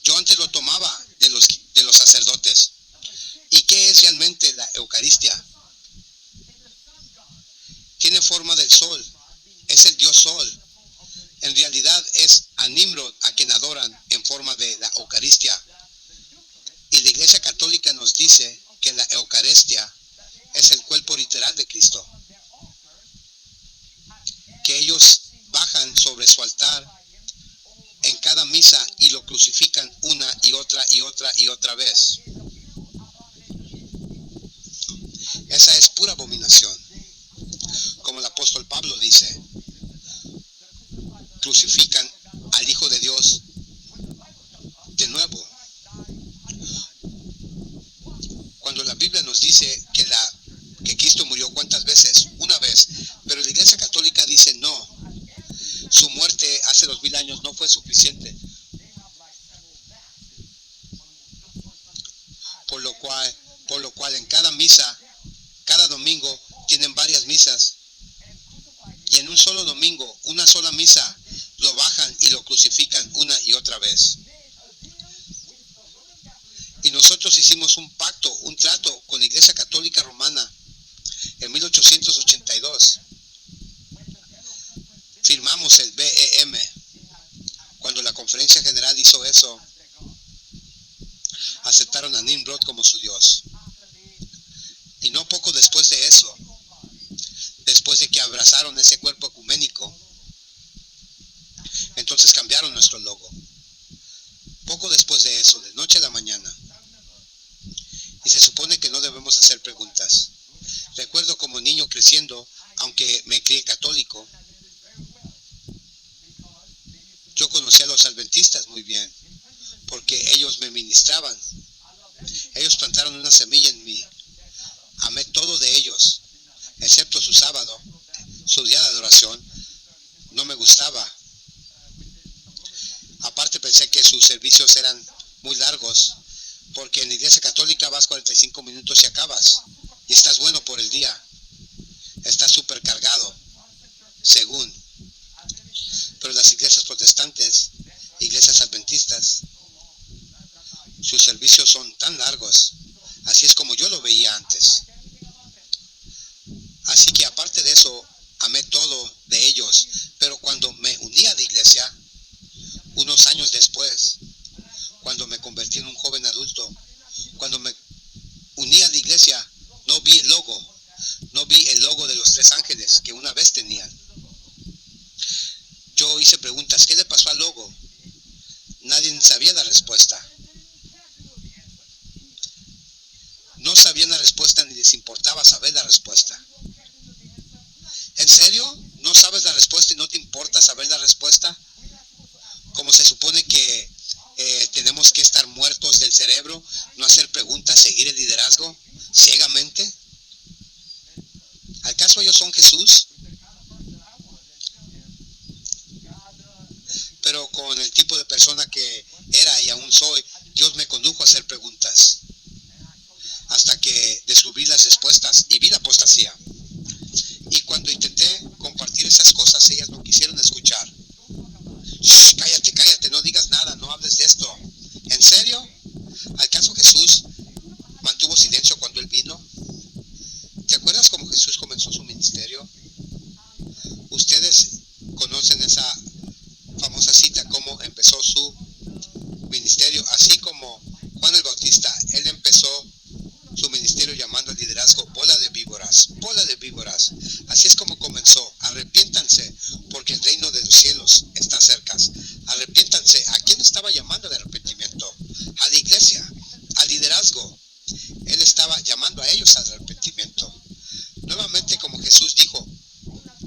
A: Yo antes lo tomaba de los sacerdotes. ¿Y qué es realmente la Eucaristía? Tiene forma del sol, es el dios sol. En realidad es a Nimrod a quien adoran en forma de la Eucaristía. Y la Iglesia Católica nos dice que la Eucaristía es el cuerpo literal de Cristo. Que ellos bajan sobre su altar en cada misa y lo crucifican una y otra y otra y otra vez. Esa es pura abominación. Como el apóstol Pablo dice, crucifican al Hijo de Dios de nuevo. Cuando la Biblia nos dice que Cristo murió, ¿cuántas veces? Una vez. Pero la Iglesia Católica dice no. Su muerte hace 2000 años no fue suficiente. Por lo cual en cada misa, cada domingo, tienen varias misas. Y en un solo domingo, una sola misa, lo bajan y lo crucifican una y otra vez. Y nosotros hicimos un pacto, un trato con la Iglesia Católica Romana en 1882. Firmamos el BEM. Cuando la Conferencia General hizo eso, aceptaron a Nimrod como su Dios. Y no poco después de eso, después de que abrazaron ese cuerpo ecuménico, entonces cambiaron nuestro logo. Poco después de eso, de noche a la mañana. Y se supone que no debemos hacer preguntas. Recuerdo como niño creciendo, aunque me crié católico, yo conocí a los adventistas muy bien, porque ellos me ministraban. Ellos plantaron una semilla en mí. Amé todo de ellos, excepto su sábado, su día de adoración. No me gustaba. Aparte pensé que sus servicios eran muy largos, porque en la Iglesia Católica vas 45 minutos y acabas. Y estás bueno por el día. Estás súper cargado, según. Pero las iglesias protestantes, iglesias adventistas, sus servicios son tan largos. Así es como yo lo veía antes. Así que aparte de eso, amé todo de ellos. Pero cuando me uní a la iglesia, unos años después, cuando me convertí en un joven adulto, cuando me uní a la iglesia, no vi el logo de los 3 ángeles que una vez tenían. Yo hice preguntas, ¿qué le pasó al logo? Nadie sabía la respuesta. No sabían la respuesta ni les importaba saber la respuesta. ¿En serio? ¿No sabes la respuesta y no te importa saber la respuesta? Como se supone que tenemos que estar muertos del cerebro, no hacer preguntas, seguir el liderazgo ciegamente. ¿Acaso ellos son Jesús? Pero con el tipo de persona que era y aún soy, Dios me condujo a hacer preguntas. Hasta que descubrí las respuestas y vi la apostasía. Y cuando intenté compartir esas cosas, ellas no quisieron escuchar. Shh, cállate, no digas nada, no hables de esto. ¿En serio? ¿Acaso Jesús mantuvo silencio cuando Él vino? ¿Te acuerdas cómo Jesús comenzó su ministerio? Ustedes conocen esa famosa cita, cómo empezó su ministerio, así como Juan el Bautista. Él empezó su ministerio llamado llamando al liderazgo bola de víboras, bola de víboras. Así es como comenzó. Arrepiéntanse, porque el reino de los cielos está cerca. Arrepiéntanse. ¿A quién estaba llamando al arrepentimiento? A la iglesia, al liderazgo. Él estaba llamando a ellos al arrepentimiento. Nuevamente, como Jesús dijo,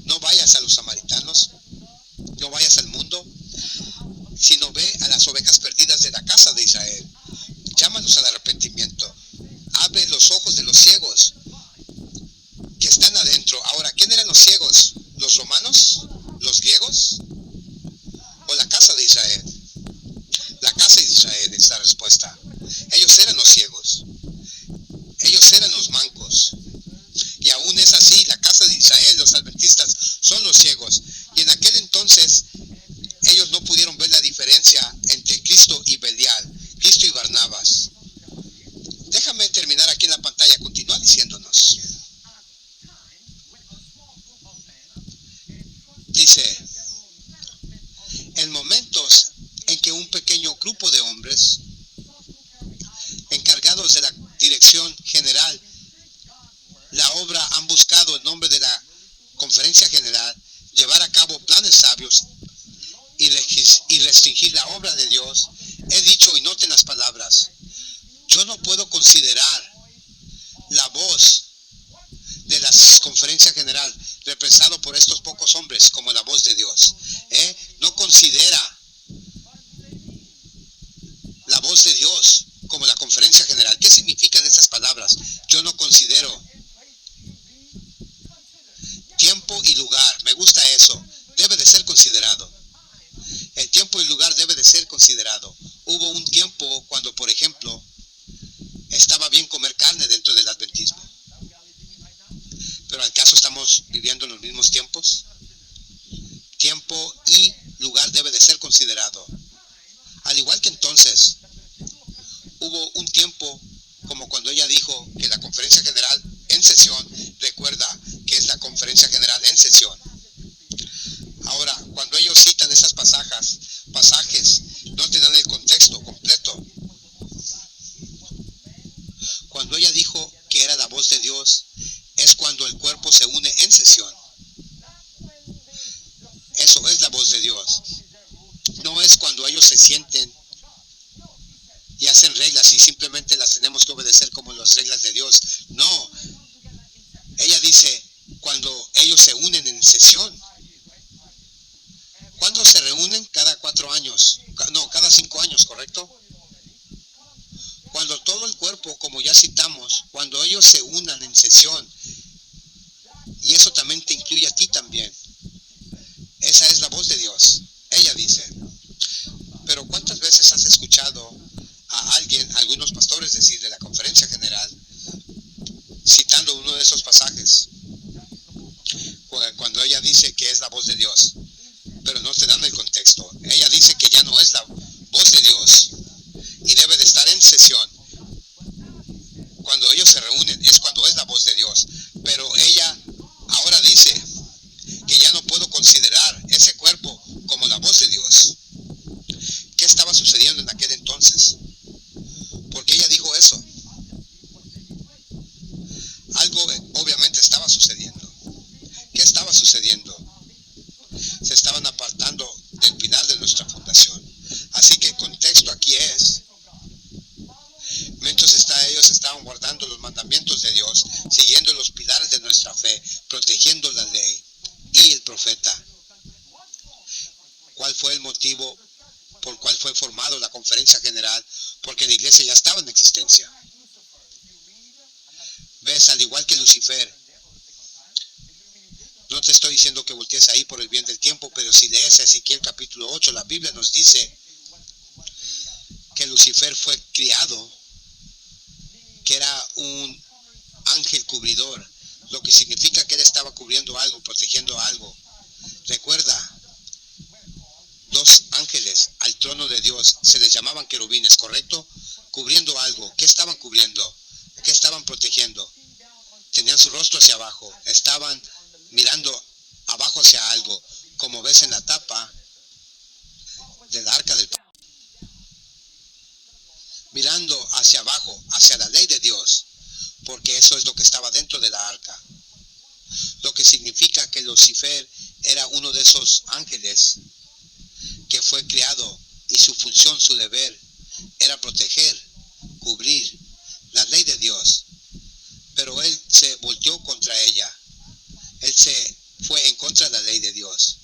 A: no vayas a los samaritanos, no vayas al mundo, sino ve a las ovejas perdidas de la casa de Israel. Llámanos al arrepentimiento. Abre los ojos de los ciegos que están adentro. Ahora, ¿quién eran los ciegos? ¿Los romanos? ¿Los griegos? ¿O la casa de Israel? La casa de Israel es la respuesta. Ellos eran los ciegos. Ellos eran los mancos. Y aún es así, la casa de Israel, los adventistas, son los ciegos. Y en aquel entonces, ellos no pudieron ver la diferencia entre Cristo y Belial, Cristo y Barnabas. Déjame terminar aquí en la pantalla. Continúa diciéndonos. Dice, en momentos en que un pequeño grupo de hombres encargados de la dirección general, la obra, han buscado en nombre de la conferencia general llevar a cabo planes sabios y restringir la obra de Dios, he dicho, y noten las palabras, yo no puedo considerar la voz de la conferencia general represado por estos pocos hombres como la voz de Dios. No considera la voz de Dios como la conferencia general. ¿Qué significan esas palabras? Yo no considero. Tiempo y lugar, me gusta eso, debe de ser considerado. El tiempo y lugar debe de ser considerado. Hubo un tiempo cuando, por ejemplo, estaba bien comer carne dentro del adventismo. ¿Pero acaso estamos viviendo en los mismos tiempos? Tiempo y lugar debe de ser considerado. Al igual que entonces, hubo un tiempo como cuando ella dijo que la conferencia general en sesión, recuerda que es la conferencia general en sesión. Ahora, cuando ellos citan esas pasajes, no te dan el contexto completo. Cuando ella dijo que era la voz de Dios, es cuando el cuerpo se une en sesión. Eso es la voz de Dios. No es cuando ellos se sienten y hacen reglas y simplemente las tenemos que obedecer como las reglas de Dios. No. Ella dice, cuando ellos se unen en sesión. ¿Cuándo se reúnen? Cada 4 años. No, cada 5 años, ¿correcto? Cuando todo el cuerpo, como ya citamos, cuando ellos se unan en sesión, y eso también te incluye a ti también. Esa es la voz de Dios. Ella dice. Pero ¿cuántas veces has escuchado a algunos pastores decir de la conferencia general, citando uno de esos pasajes, cuando ella dice que es la voz de Dios, pero no te dan el contexto? Ella dice que ya no es la voz de Dios y debe de estar en sesión. Cuando ellos se reúnen es cuando es la voz de Dios, pero ella ahora dice que ya no puedo considerar ese cuerpo como la voz de Dios. ¿Qué estaba sucediendo en aquel entonces? Porque ella dijo eso. Algo obviamente estaba sucediendo. ¿Qué estaba sucediendo? Se estaban apartando del pilar de nuestra fundación. Así que el contexto aquí es, mientras ellos estaban guardando los mandamientos de Dios, siguiendo los pilares de nuestra fe, protegiendo la ley y el profeta. ¿Cuál fue el motivo por cual fue formado la conferencia general? Porque la iglesia ya estaba en existencia. ¿Ves? Al igual que Lucifer. No te estoy diciendo que voltees ahí por el bien del tiempo, pero si lees Ezequiel capítulo 8, la Biblia nos dice que Lucifer fue criado, que era un ángel cubridor, lo que significa que él estaba cubriendo algo, protegiendo algo. Recuerda, 2 ángeles al trono de Dios se les llamaban querubines, ¿correcto? Cubriendo algo. ¿Qué estaban cubriendo? ¿Qué estaban protegiendo? Tenían su rostro hacia abajo, estaban mirando abajo hacia algo, como ves en la tapa del arca del pacto, mirando hacia abajo, hacia la ley de Dios. porque eso es lo que estaba dentro de la arca. Lo que significa que Lucifer era uno de esos ángeles que fue creado y su función, su deber, era proteger, cubrir la ley de Dios. Pero él se volteó contra ella. Él se fue en contra de la ley de Dios.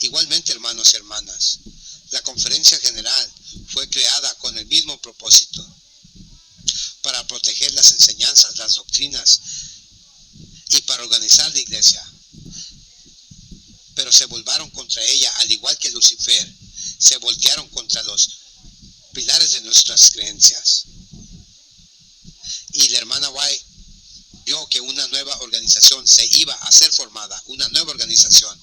A: Igualmente, hermanos y hermanas, la conferencia general fue creada con el mismo propósito, para proteger las enseñanzas, las doctrinas y para organizar la iglesia. Pero se volvaron contra ella, al igual que Lucifer, se voltearon contra los pilares de nuestras creencias. Y la hermana White vio que una nueva organización se iba a ser formada, una nueva organización.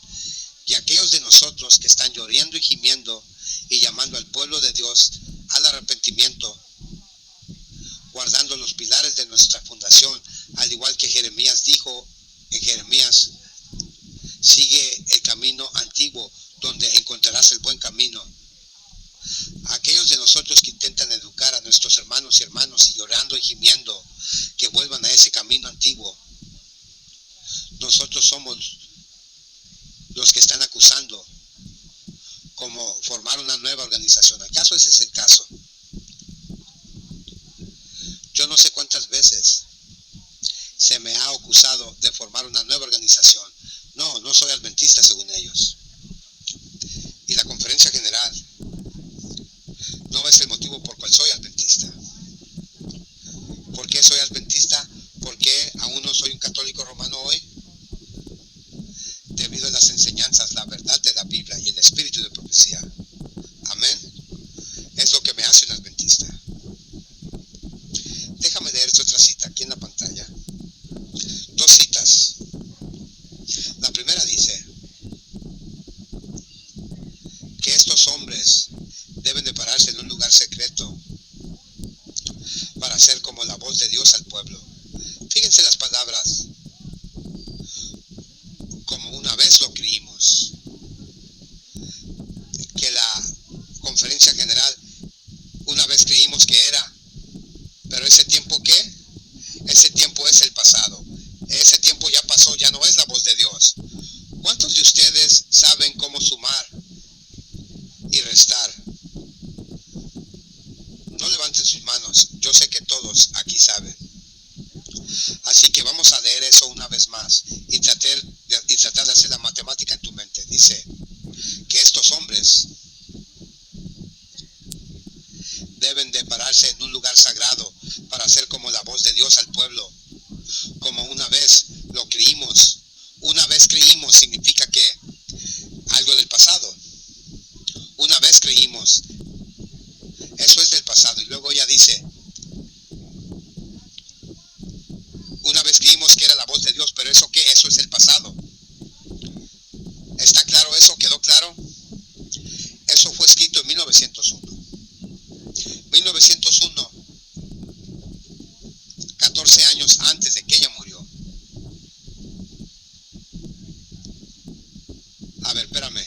A: Y aquellos de nosotros que están llorando y gimiendo y llamando al pueblo de Dios al arrepentimiento, guardando los pilares de nuestra fundación, al igual que Jeremías dijo en Jeremías, sigue el camino antiguo donde encontrarás el buen camino. Aquellos de nosotros que intentan educar a nuestros hermanos y hermanas y llorando y gimiendo que vuelvan a ese camino antiguo, nosotros somos los que están acusando como formar una nueva organización. ¿Acaso ese es el caso? Yo no sé cuántas veces se me ha acusado de formar una nueva organización. No soy adventista según ellos. Y la conferencia general no es el motivo por cual soy adventista. ¿Por qué soy adventista? ¿Por qué aún no soy un católico romano hoy? Debido a las enseñanzas, la verdad de la Biblia y el espíritu de profecía. Amén. Es lo que me hace un adventista. Déjame leerte otra cita aquí en la pantalla. Dos citas. La primera dice que estos hombres deben de pararse en un lugar secreto para hacer como la voz de Dios al pueblo. Fíjense las palabras. Como una vez lo creímos. Que la conferencia general una vez creímos que era. Pero ese tiempo, ¿qué? Ese tiempo es el pasado. Ese tiempo ya pasó, ya no es la voz de Dios. ¿Cuántos de ustedes saben cómo sumar y restar? No levanten sus manos. Yo sé que todos aquí saben. Así que vamos a leer eso una vez más y tratar de hacer la matemática en tu mente. Dice que estos hombres deben de pararse en un lugar sagrado para hacer como la voz de Dios al pueblo. Como una vez lo creímos. Una vez creímos significa que algo del pasado. Una vez creímos. Eso es del pasado. Y luego ella dice, una vez creímos que era la voz de Dios, pero ¿eso qué? Eso es el pasado. ¿Está claro eso? ¿Quedó claro? Eso fue escrito en 1901. 1901, 14 años antes de que ella murió. A ver, espérame.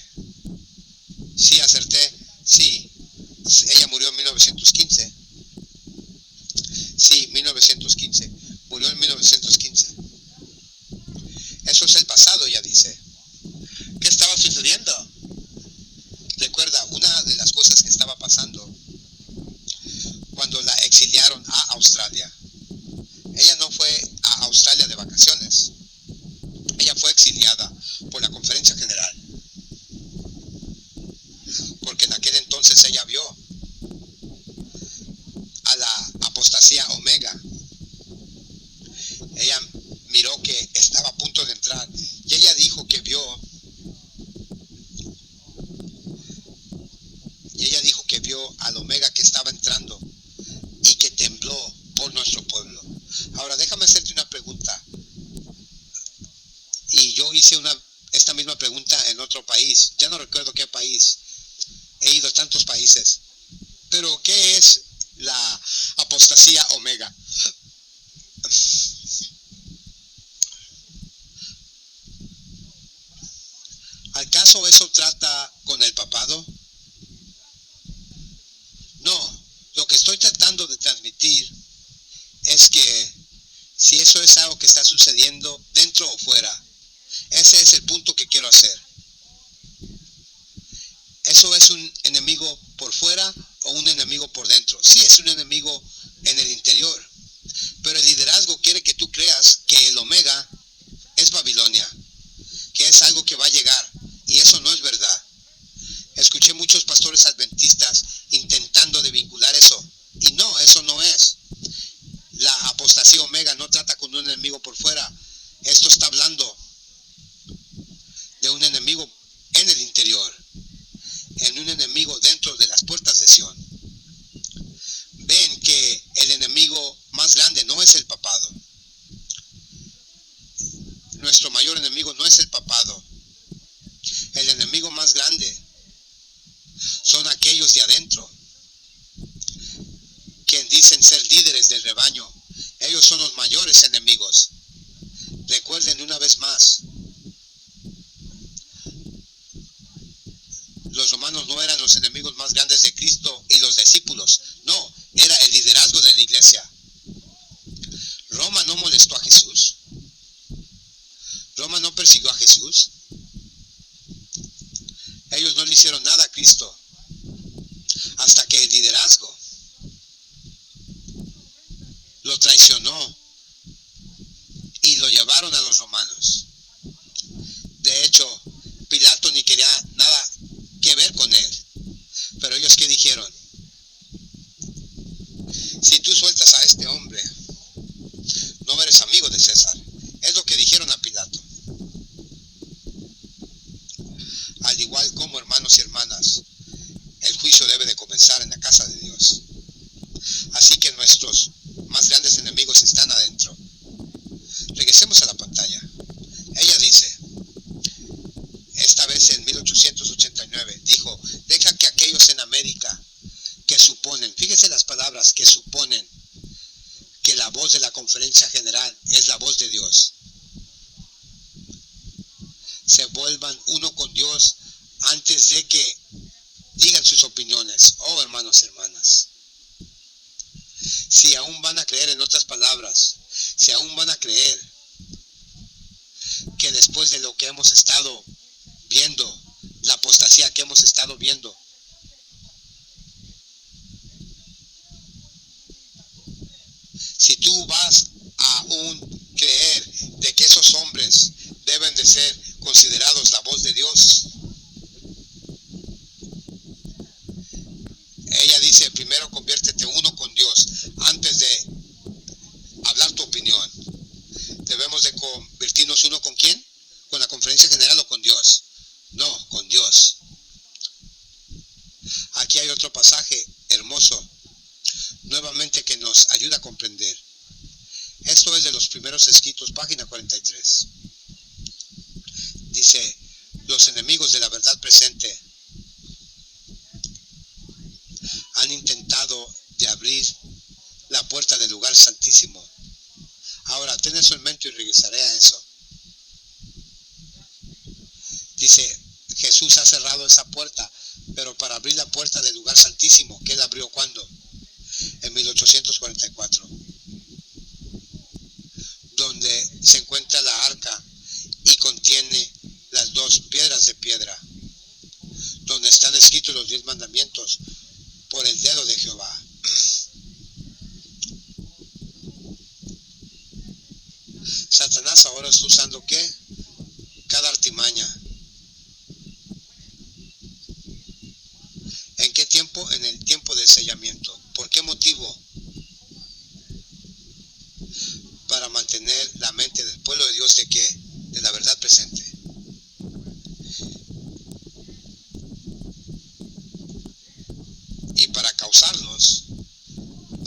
A: ¿Sí acerté? Sí. Ella murió en 1915. Sí, 1915. Murió en 1915. Eso es el pasado, ella dice. ¿Qué estaba sucediendo? Recuerda, una de las cosas que estaba pasando cuando la exiliaron a Australia. Ella no fue a Australia de vacaciones. Ella fue exiliada por la conferencia general. Porque en aquel entonces ella vio a la apostasía Omega. Ella miró que estaba a punto de entrar y ella dijo que vio al Omega que estaba entrando y que tembló por nuestro pueblo. Ahora déjame hacerte una pregunta, y yo hice esta misma pregunta en otro país, ya no recuerdo qué país, he ido a tantos países, pero ¿qué es la apostasía Omega? ¿Acaso eso trata con el papado? No, lo que que estoy tratando de transmitir es que si eso es algo que está sucediendo dentro o fuera, ese es el punto que quiero hacer. ¿Eso es un enemigo por fuera o un enemigo por dentro? Sí, es un enemigo en el interior. Pero el liderazgo quiere que tú creas que el Omega es Babilonia, que es algo que va a llegar. Y eso no es verdad. Escuché muchos pastores adventistas intentando de vincular eso. Y no, eso no es. La apostasía Omega no trata con un enemigo por fuera. Esto está hablando de un enemigo en el interior, en un enemigo dentro de las puertas de Sión. Ven que el enemigo más grande no es el papado. Nuestro mayor enemigo no es el papado. El enemigo más grande son aquellos de adentro, que dicen ser líderes del rebaño. Ellos son los mayores enemigos. Recuerden una vez más, los romanos no eran los enemigos más grandes de Cristo y los discípulos. No, era el liderazgo de la iglesia. Roma no molestó a Jesús. Roma no persiguió a Jesús. Ellos no le hicieron nada a Cristo hasta que el liderazgo lo traicionó y lo llevaron a los romanos. De hecho, Pilato ni quería nada que ver con él. Pero ellos, ¿qué dijeron? Si tú sueltas a este hombre, no eres amigo de César. Es lo que dijeron a Pilato. Al igual como, hermanos y hermanas, el juicio debe de comenzar en la casa de Dios. Así que nuestros más grandes enemigos están adentro. Regresemos a la pantalla. Ella dice, esta vez en 1889, dijo, deja que aquellos en América que suponen, fíjense las palabras, que suponen que la voz de la conferencia general es la voz de Dios, se vuelvan uno con Dios antes de que digan sus opiniones. Oh, hermanos y hermanas, si aún van a creer, en otras palabras, si aún van a creer que después de lo que hemos estado viendo, la apostasía que hemos estado viendo, si tú vas a aún creer de que esos hombres deben de ser considerados la voz de Dios, ella dice, primero conviértete uno con Dios antes de hablar tu opinión. Debemos de convertirnos uno con ¿quién? ¿Con la conferencia general o con Dios? No, con Dios. Aquí hay otro pasaje hermoso, nuevamente, que nos ayuda a comprender. Esto es de los primeros escritos, página 43. Dice, los enemigos de la verdad presente han intentado de abrir la puerta del lugar santísimo. Ahora, ten eso en mente y regresaré a eso. Dice, Jesús ha cerrado esa puerta, pero para abrir la puerta del lugar santísimo, ¿qué la abrió cuándo? En 1844. Donde se encuentra la arca y contiene las dos piedras de piedra, donde están escritos los 10 mandamientos por el dedo de Jehová. Satanás ahora está usando ¿qué? Cada artimaña. ¿En qué tiempo? En el tiempo del sellamiento. ¿Por qué motivo? Para mantener la mente del pueblo de Dios de ¿qué? De la verdad presente. Y para causarlos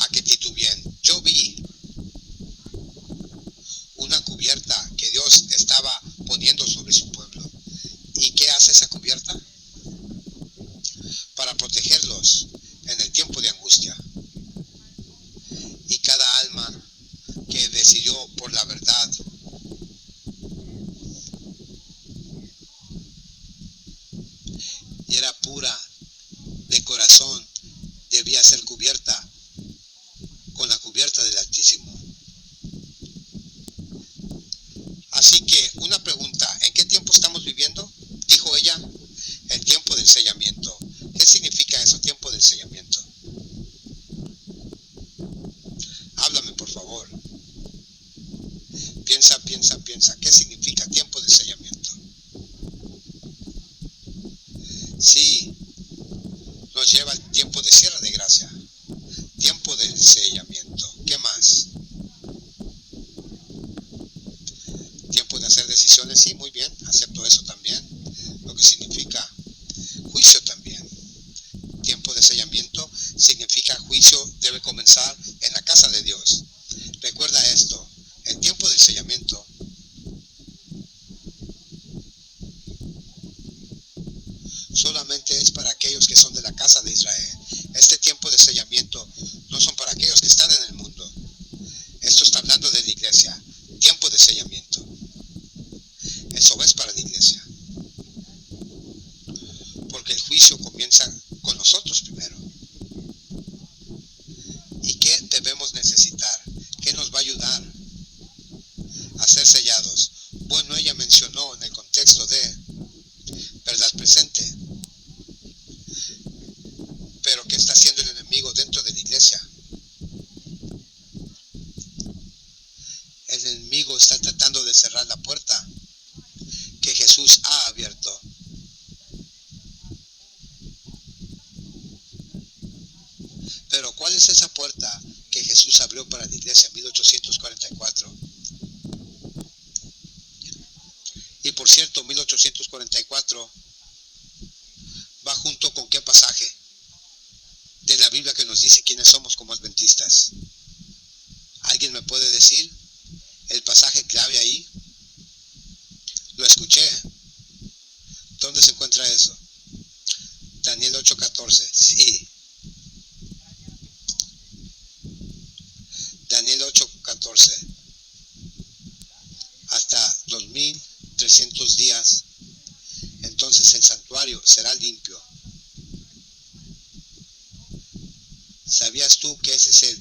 A: a que titubeen. Yo vi una cubierta que Dios estaba poniendo sobre su pueblo. ¿Y qué hace esa cubierta? Para protegerlos en el tiempo de angustia. Y cada alma que decidió por la verdad y era pura de corazón, debía ser cubierta piensa, ¿qué significa tiempo de sellamiento? Sí, nos lleva al tiempo de cierre de gracia, tiempo de sellamiento. ¿Qué más? Tiempo de hacer decisiones, sí, muy bien, acepto eso también, lo que significa juicio también. Tiempo de sellamiento significa juicio debe comenzar en la casa de Dios. Recuerda esto, el tiempo del sellamiento solamente es para aquellos que son de la casa de Israel. Este tiempo de sellamiento no son para aquellos que están en el mundo. Esto está hablando de la iglesia, tiempo de sellamiento. Eso es para la iglesia. Porque el juicio comienza con nosotros primero. ¿Y qué debemos necesitar? ¿Qué nos va a ayudar a ser sellados? Bueno, ella mencionó en el contexto de verdad presente. Pero ¿qué está haciendo el enemigo dentro de la iglesia? El enemigo está tratando de cerrar la puerta que Jesús ha abierto. Pero ¿cuál es esa puerta que Jesús abrió para la iglesia en 1844? Y por cierto, 1844 va junto con qué pasaje de la Biblia que nos dice quiénes somos como adventistas. ¿Alguien me puede decir el pasaje clave ahí? Lo escuché. ¿Dónde se encuentra eso? Daniel 8:14. Sí. Daniel 8:14. Hasta 2300 días, entonces el santuario será limpio. ¿Sabías tú que ese es el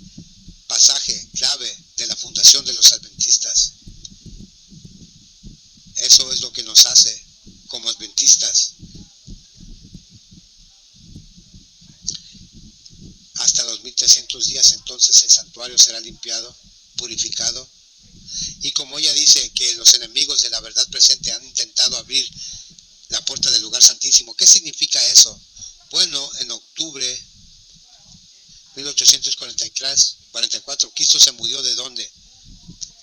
A: pasaje clave de la fundación de los adventistas? Eso es lo que nos hace como adventistas. Hasta 2300 días, entonces el santuario será limpiado, purificado. Y como ella dice que los enemigos de la verdad presente han intentado abrir la puerta del lugar santísimo, ¿qué significa eso? Bueno, en octubre 1844, Cristo se mudó ¿de dónde?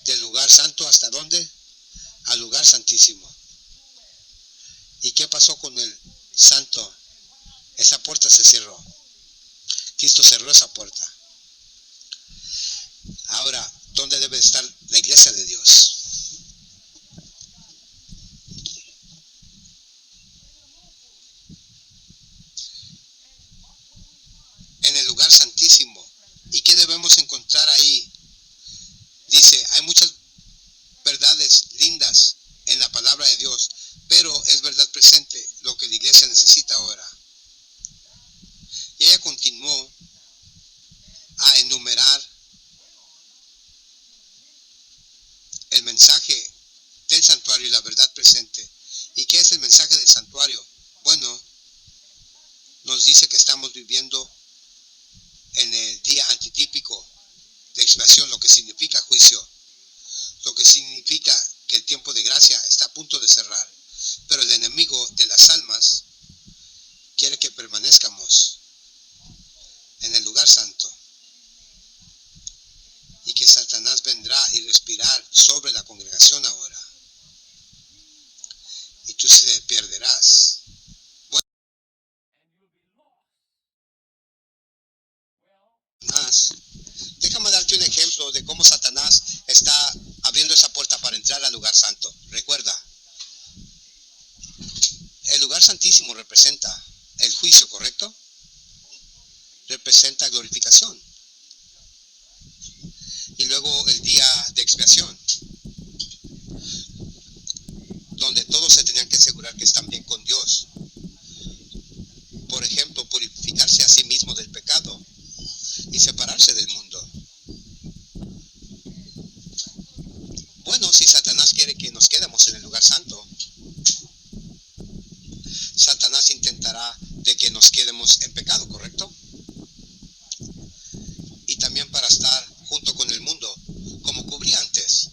A: Del lugar santo, ¿hasta dónde? Al lugar santísimo. ¿Y qué pasó con el santo? Esa puerta se cerró. Cristo cerró esa puerta. Ahora, ¿dónde debe estar la iglesia de Dios? En el lugar santísimo. ¿Y qué debemos encontrar ahí? Dice, hay muchas verdades lindas en la palabra de Dios, pero es verdad presente lo que la iglesia necesita ahora. Y ella continuó a enumerar el mensaje del santuario y la verdad presente. ¿Y qué es el mensaje del santuario? Bueno, nos dice que estamos viviendo en el día antitípico de expiación, lo que significa juicio, lo que significa que el tiempo de gracia está a punto de cerrar. Pero el enemigo de las almas quiere que permanezcamos en el lugar santo y que Satanás vendrá y respirar sobre la congregación ahora y tú se perderás. Bueno, déjame darte un ejemplo de cómo Satanás está abriendo esa puerta para entrar al lugar santo. Recuerda, el lugar santísimo representa el juicio, ¿correcto? Representa glorificación. Y luego el día de expiación, donde todos se tenían que asegurar que están bien con Dios. Por ejemplo, purificarse a sí mismo del pecado y separarse del mundo. Bueno, si Satanás quiere que nos quedemos en el lugar santo, Satanás intentará de que nos quedemos en pecado, ¿correcto? Y también para estar junto con el mundo, como cubría antes.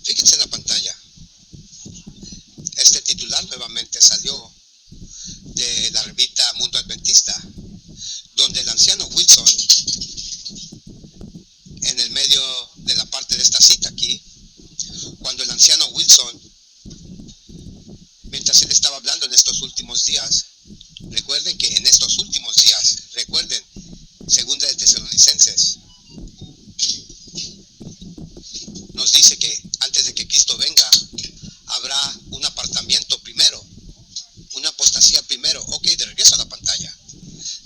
A: Fíjense en la pantalla. de Tesalonicenses nos dice que antes de que Cristo venga, habrá un apartamiento primero, una apostasía primero. Ok, de regreso a la pantalla.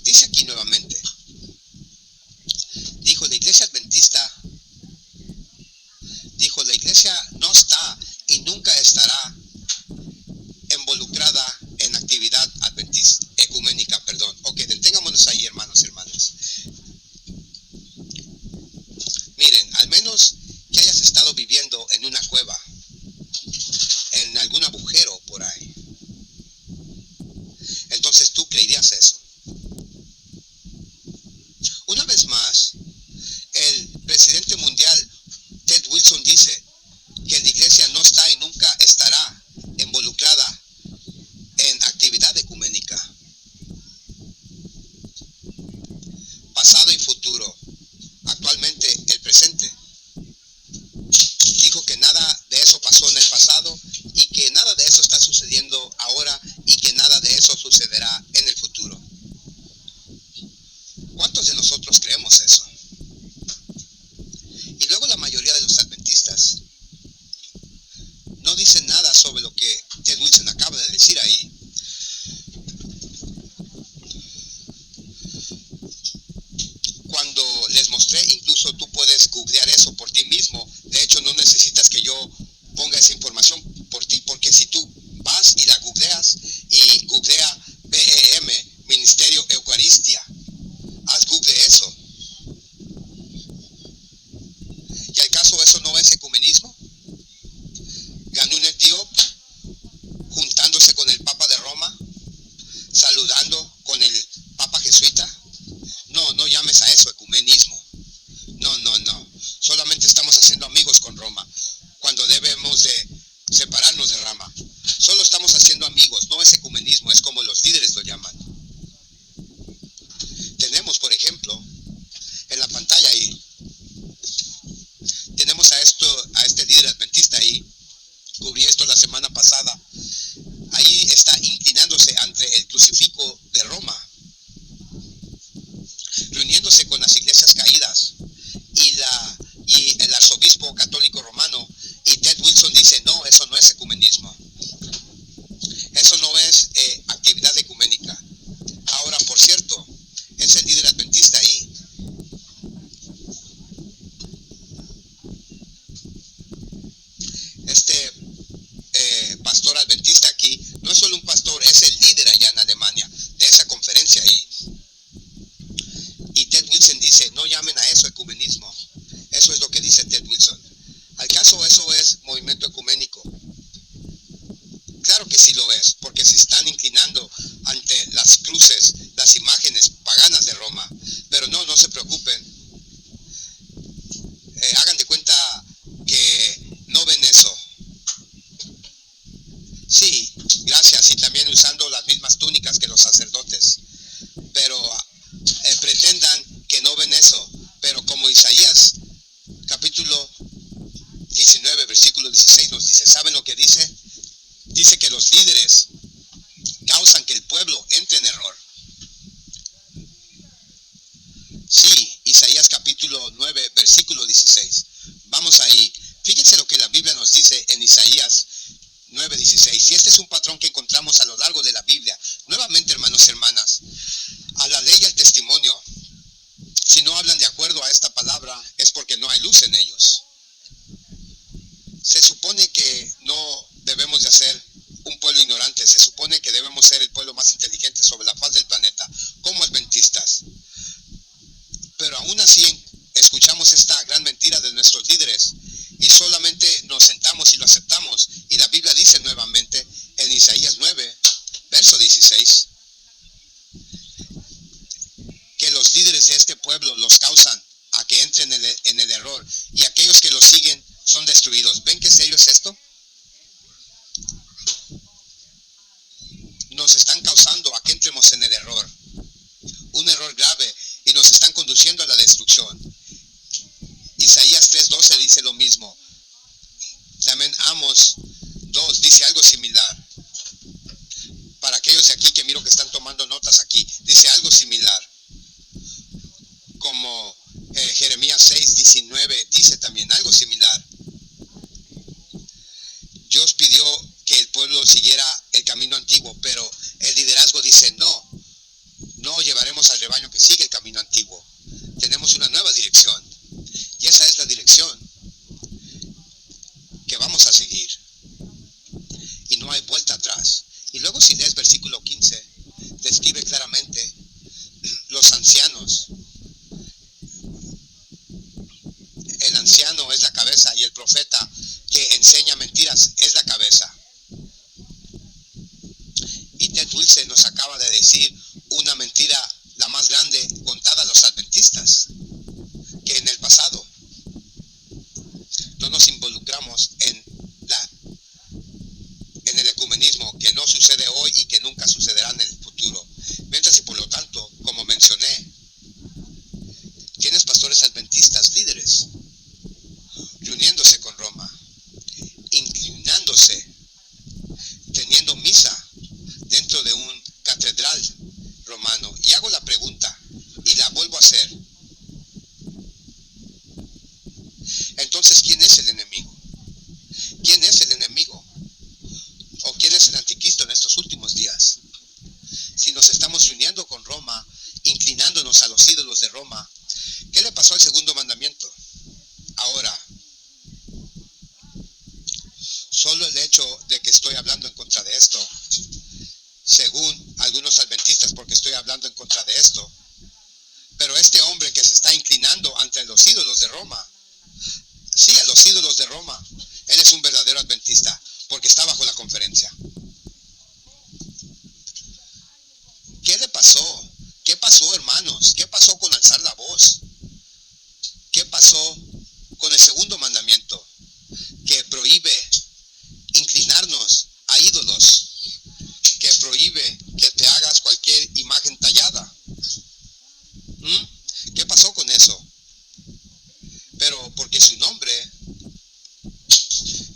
A: Dice aquí nuevamente, dijo la iglesia adventista, dijo la iglesia no está y nunca estará involucrada en actividad adventista, ecuménica, perdón. Ok, detengámonos ahí, hermanos y hermanas. Miren, al menos que hayas estado viviendo en una cueva, en algún agujero por ahí, entonces tú creerías eso. Una vez más, el presidente mundial Ted Wilson dice que la iglesia no está y nunca estará involucrada en actividad ecuménica. Pasado y futuro. Actualmente el presente. Dijo que nada de eso pasó en el pasado y que nada de eso está sucediendo ahora y que nada de eso sucederá en el futuro. ¿Cuántos de nosotros creemos eso? Y luego la mayoría de los adventistas no dicen nada sobre lo que Ted Wilson acaba de decir ahí. Cuando les mostré, incluso tú puedes googlear eso por ti mismo. De hecho, no necesitas que yo ponga esa información por ti, porque si tú vas y la googleas y googlea BEM, Ministerio Eucaristia, haz google eso. ¿Y al caso eso no es ecumenismo? Ganó un etíope juntándose con el Papa de Roma, saludando con el Papa jesuita. No, no llames a eso ecumenismo. No, no, no. Solamente estamos haciendo amigos con Roma, cuando debemos de separarnos de Roma. Solo estamos haciendo amigos, no es ecumenismo, es como los líderes lo llaman. Tenemos, por ejemplo, en la pantalla ahí, tenemos a este líder adventista ahí. Cubrí esto la semana pasada. Ahí está inclinándose ante el crucifijo de Roma, reuniéndose con las iglesias caídas y el arzobispo católico romano. Y Ted Wilson dice, no, eso no es ecumenismo. Eso no es actividad ecuménica. Ahora, por cierto, es el líder adventista ahí. Este pastor adventista aquí no es solo un pastor, es el líder allá en Alemania de esa conferencia ahí. Y Ted Wilson dice, no llamen a eso ecumenismo. Eso es lo que dice Ted Wilson. ¿Al caso eso es movimiento ecuménico? Claro que sí lo es, porque se están inclinando ante las cruces, las imágenes paganas de Roma. Pero no, no se preocupen. Hagan de cuenta que no ven eso. Sí, gracias, y también usando las mismas túnicas que los sacerdotes. Pero pretendan que no ven eso. Pero como Isaías capítulo 19, versículo 16 nos dice, ¿saben lo que dice? Dice que los líderes causan que el pueblo entre en error. Sí, Isaías capítulo 9, versículo 16. Vamos ahí. Fíjense lo que la Biblia nos dice en Isaías 9:16. Y este es un patrón que encontramos a lo largo de la Biblia. Nuevamente, hermanos y hermanas, a la ley y al testimonio. Si no hablan de acuerdo a esta palabra, es porque no hay luz en ellos. Se supone que no debemos de ser un pueblo ignorante. Se supone que debemos ser el pueblo más inteligente sobre la faz del planeta, como adventistas. Pero aún así escuchamos esta gran mentira de nuestros líderes y solamente nos sentamos y lo aceptamos. Y la Biblia dice nuevamente en Isaías 9, verso 16, que los líderes de este pueblo los causan a que entren en el error, y aquellos que los siguen son destruidos. ¿Ven qué serio es esto? Nos están causando a que entremos en el error, un error grave, y nos están conduciendo a la destrucción. Isaías 3:12 dice lo mismo. También Amos 2 dice algo similar. Para aquellos de aquí que miro que están tomando notas aquí, dice algo similar. Como Jeremías 6:19 dice también algo similar. Dios pidió que el pueblo siguiera el camino antiguo, pero el liderazgo dice no llevaremos al rebaño que sigue el camino antiguo. Tenemos una nueva dirección y esa es la dirección que vamos a seguir y no hay vuelta atrás. Y luego si lees versículo 15, describe claramente los ancianos. El anciano es la cabeza y el profeta que enseña mentiras es la cabeza. Y Ted Wilson nos acaba de decir una mentira, la más grande contada a los adventistas, que en el pasado no nos involucramos en el ecumenismo, que no sucede hoy y que nunca sucederá en el futuro. Mientras y por lo tanto, como mencioné, tienes pastores adventistas, líderes, reuniéndose con Roma, inclinándose, teniendo misa dentro de un catedral romano. Y hago la pregunta, y la vuelvo a hacer. Entonces, ¿quién es el enemigo? ¿Quién es el enemigo? ¿O quién es el anticristo en estos últimos días? Si nos estamos reuniendo con Roma, inclinándonos a los ídolos de Roma, ¿qué le pasó al segundo mandamiento? Ahora, solo el hecho de que estoy hablando en contra de esto, según algunos adventistas, porque estoy hablando en contra de esto, pero este hombre que se está inclinando ante los ídolos de Roma, sí, a los ídolos de Roma, él es un verdadero adventista, porque está bajo la conferencia. ¿Qué le pasó? ¿Qué pasó, hermanos? ¿Qué pasó con alzar la voz? ¿Qué pasó con el segundo mandamiento? Que prohíbe inclinarnos a ídolos, que prohíbe que te hagas cualquier imagen tallada. ¿Qué pasó con eso? Pero porque su nombre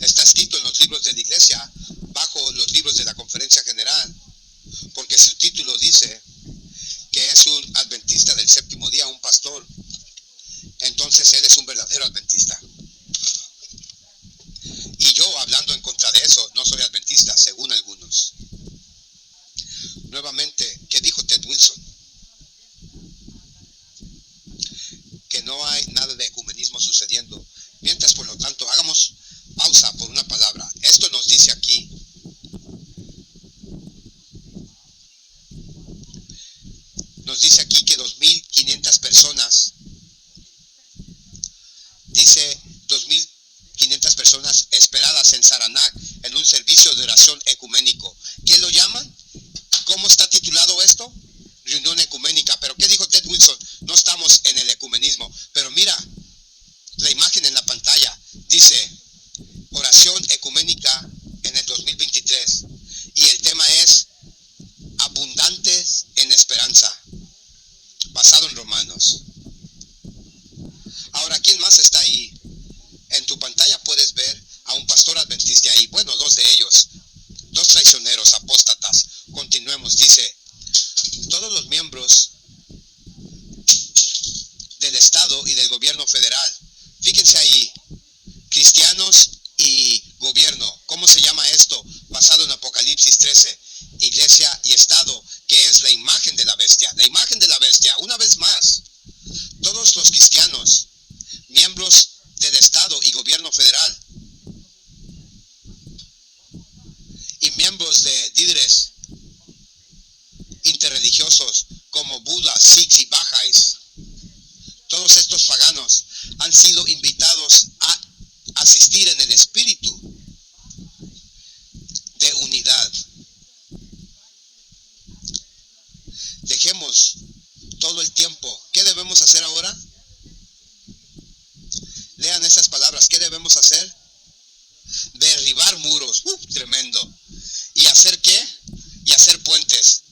A: está escrito en los libros de la iglesia, bajo los libros de la conferencia general, porque su título dice que es un adventista del séptimo día, un pastor, entonces él es un verdadero adventista. Y yo, hablando en contra de eso, no soy adventista, según algunos. Nuevamente, ¿qué dijo Ted Wilson? Que no hay nada de ecumenismo sucediendo. Mientras, por lo tanto, hagamos pausa por una palabra. Esto nos dice aquí, que 2.500 personas, dice 2.500 personas esperadas en Saranac en un servicio de oración ecuménico. ¿Qué lo llaman? ¿Cómo está titulado esto? Reunión ecuménica. ¿Pero qué dijo Ted Wilson? No estamos en el ecumenismo. Pero mira, la imagen en la pantalla dice oración ecuménica en el 2023 y el tema es abundantes en esperanza, basado en Romanos. Ahora, ¿quién más está ahí? En tu pantalla puedes ver a un pastor adventista ahí. Bueno, dos de ellos, dos traicioneros, apóstatas. Continuemos, dice, todos los miembros del Estado y del gobierno federal, fíjense ahí, cristianos y gobierno. ¿Cómo se llama esto? Basado en Apocalipsis 13, iglesia y Estado, que es la imagen de la bestia. La imagen de la bestia, una vez más, todos los cristianos, miembros del Estado y gobierno federal, y miembros de líderes interreligiosos como Budas, Sikhs y Bahá'ís, todos estos paganos han sido invitados a asistir en el espíritu de unidad. Dejemos todo el tiempo. ¿Qué debemos hacer ahora? Lean esas palabras. ¿Qué debemos hacer? Derribar muros. Tremendo. ¿Y hacer qué? Y hacer puentes.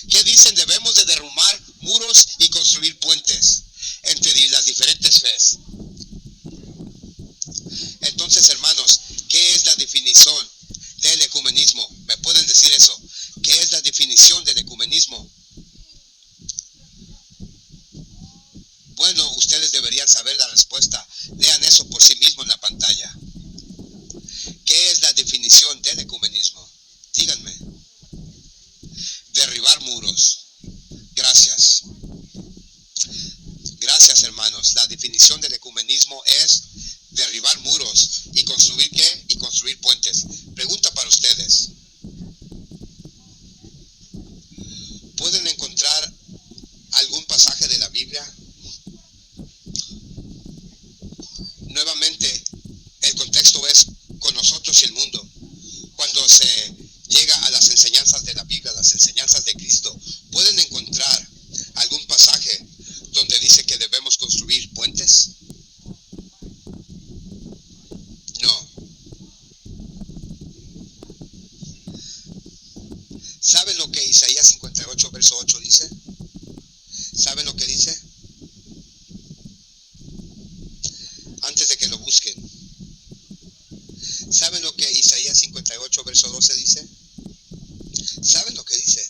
A: ¿Qué dicen? Debemos de derrumbar muros y construir puentes entre las diferentes fes. Entonces, hermanos, ¿qué es la definición del ecumenismo? ¿Me pueden decir eso? ¿Qué es la definición del ecumenismo? Bueno, ustedes deberían saber la respuesta. Lean eso por sí mismos en la pantalla. ¿Qué es la definición del ecumenismo? Díganme. Derribar muros. Gracias. Gracias, hermanos. La definición del ecumenismo es derribar muros. ¿Y construir qué? Y construir puentes. Pregunta para ustedes. ¿Pueden encontrar algún pasaje de la Biblia? Nuevamente, el contexto es con nosotros y el mundo. Cuando se llega a las enseñanzas de la Biblia, las enseñanzas de Cristo, ¿pueden encontrar algún pasaje donde dice que debemos construir puentes? No. ¿Saben lo que Isaías 58, verso 8 dice? ¿Saben lo que dice? Antes de que lo busquen. ¿Saben lo que Isaías 58, verso 12 dice? ¿Saben lo que dice?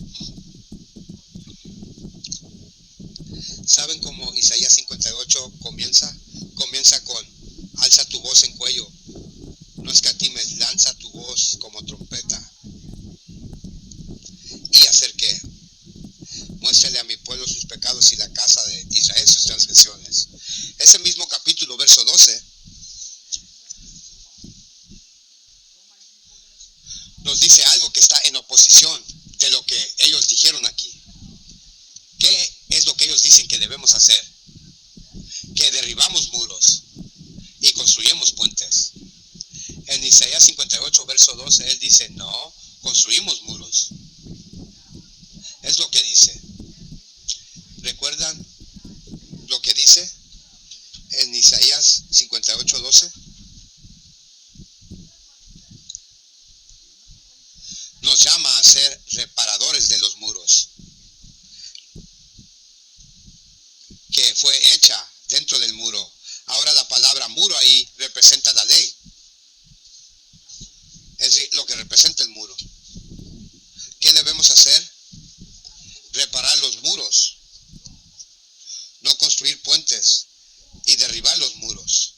A: ¿Saben cómo Isaías 58 comienza? Comienza con: alza tu voz en cuello, no escatimes, lanza tu voz como trompeta. ¿Y hacer qué? Muéstrale a mi pueblo sus pecados y la casa de Israel sus transgresiones. Ese mismo capítulo, verso 12, nos dice algo que está en oposición de lo que ellos dijeron aquí. ¿Qué es lo que ellos dicen que debemos hacer? Que derribamos muros y construyemos puentes. En Isaías 58, verso 12, él dice: no, construimos muros. Es lo que dice. ¿Recuerdan lo que dice en Isaías 58, 12? Nos llama a ser reparadores de los muros que fue hecha dentro del muro. Ahora la palabra muro ahí representa la ley. Es lo que representa el muro. ¿Qué debemos hacer? Reparar los muros, no construir puentes y derribar los muros.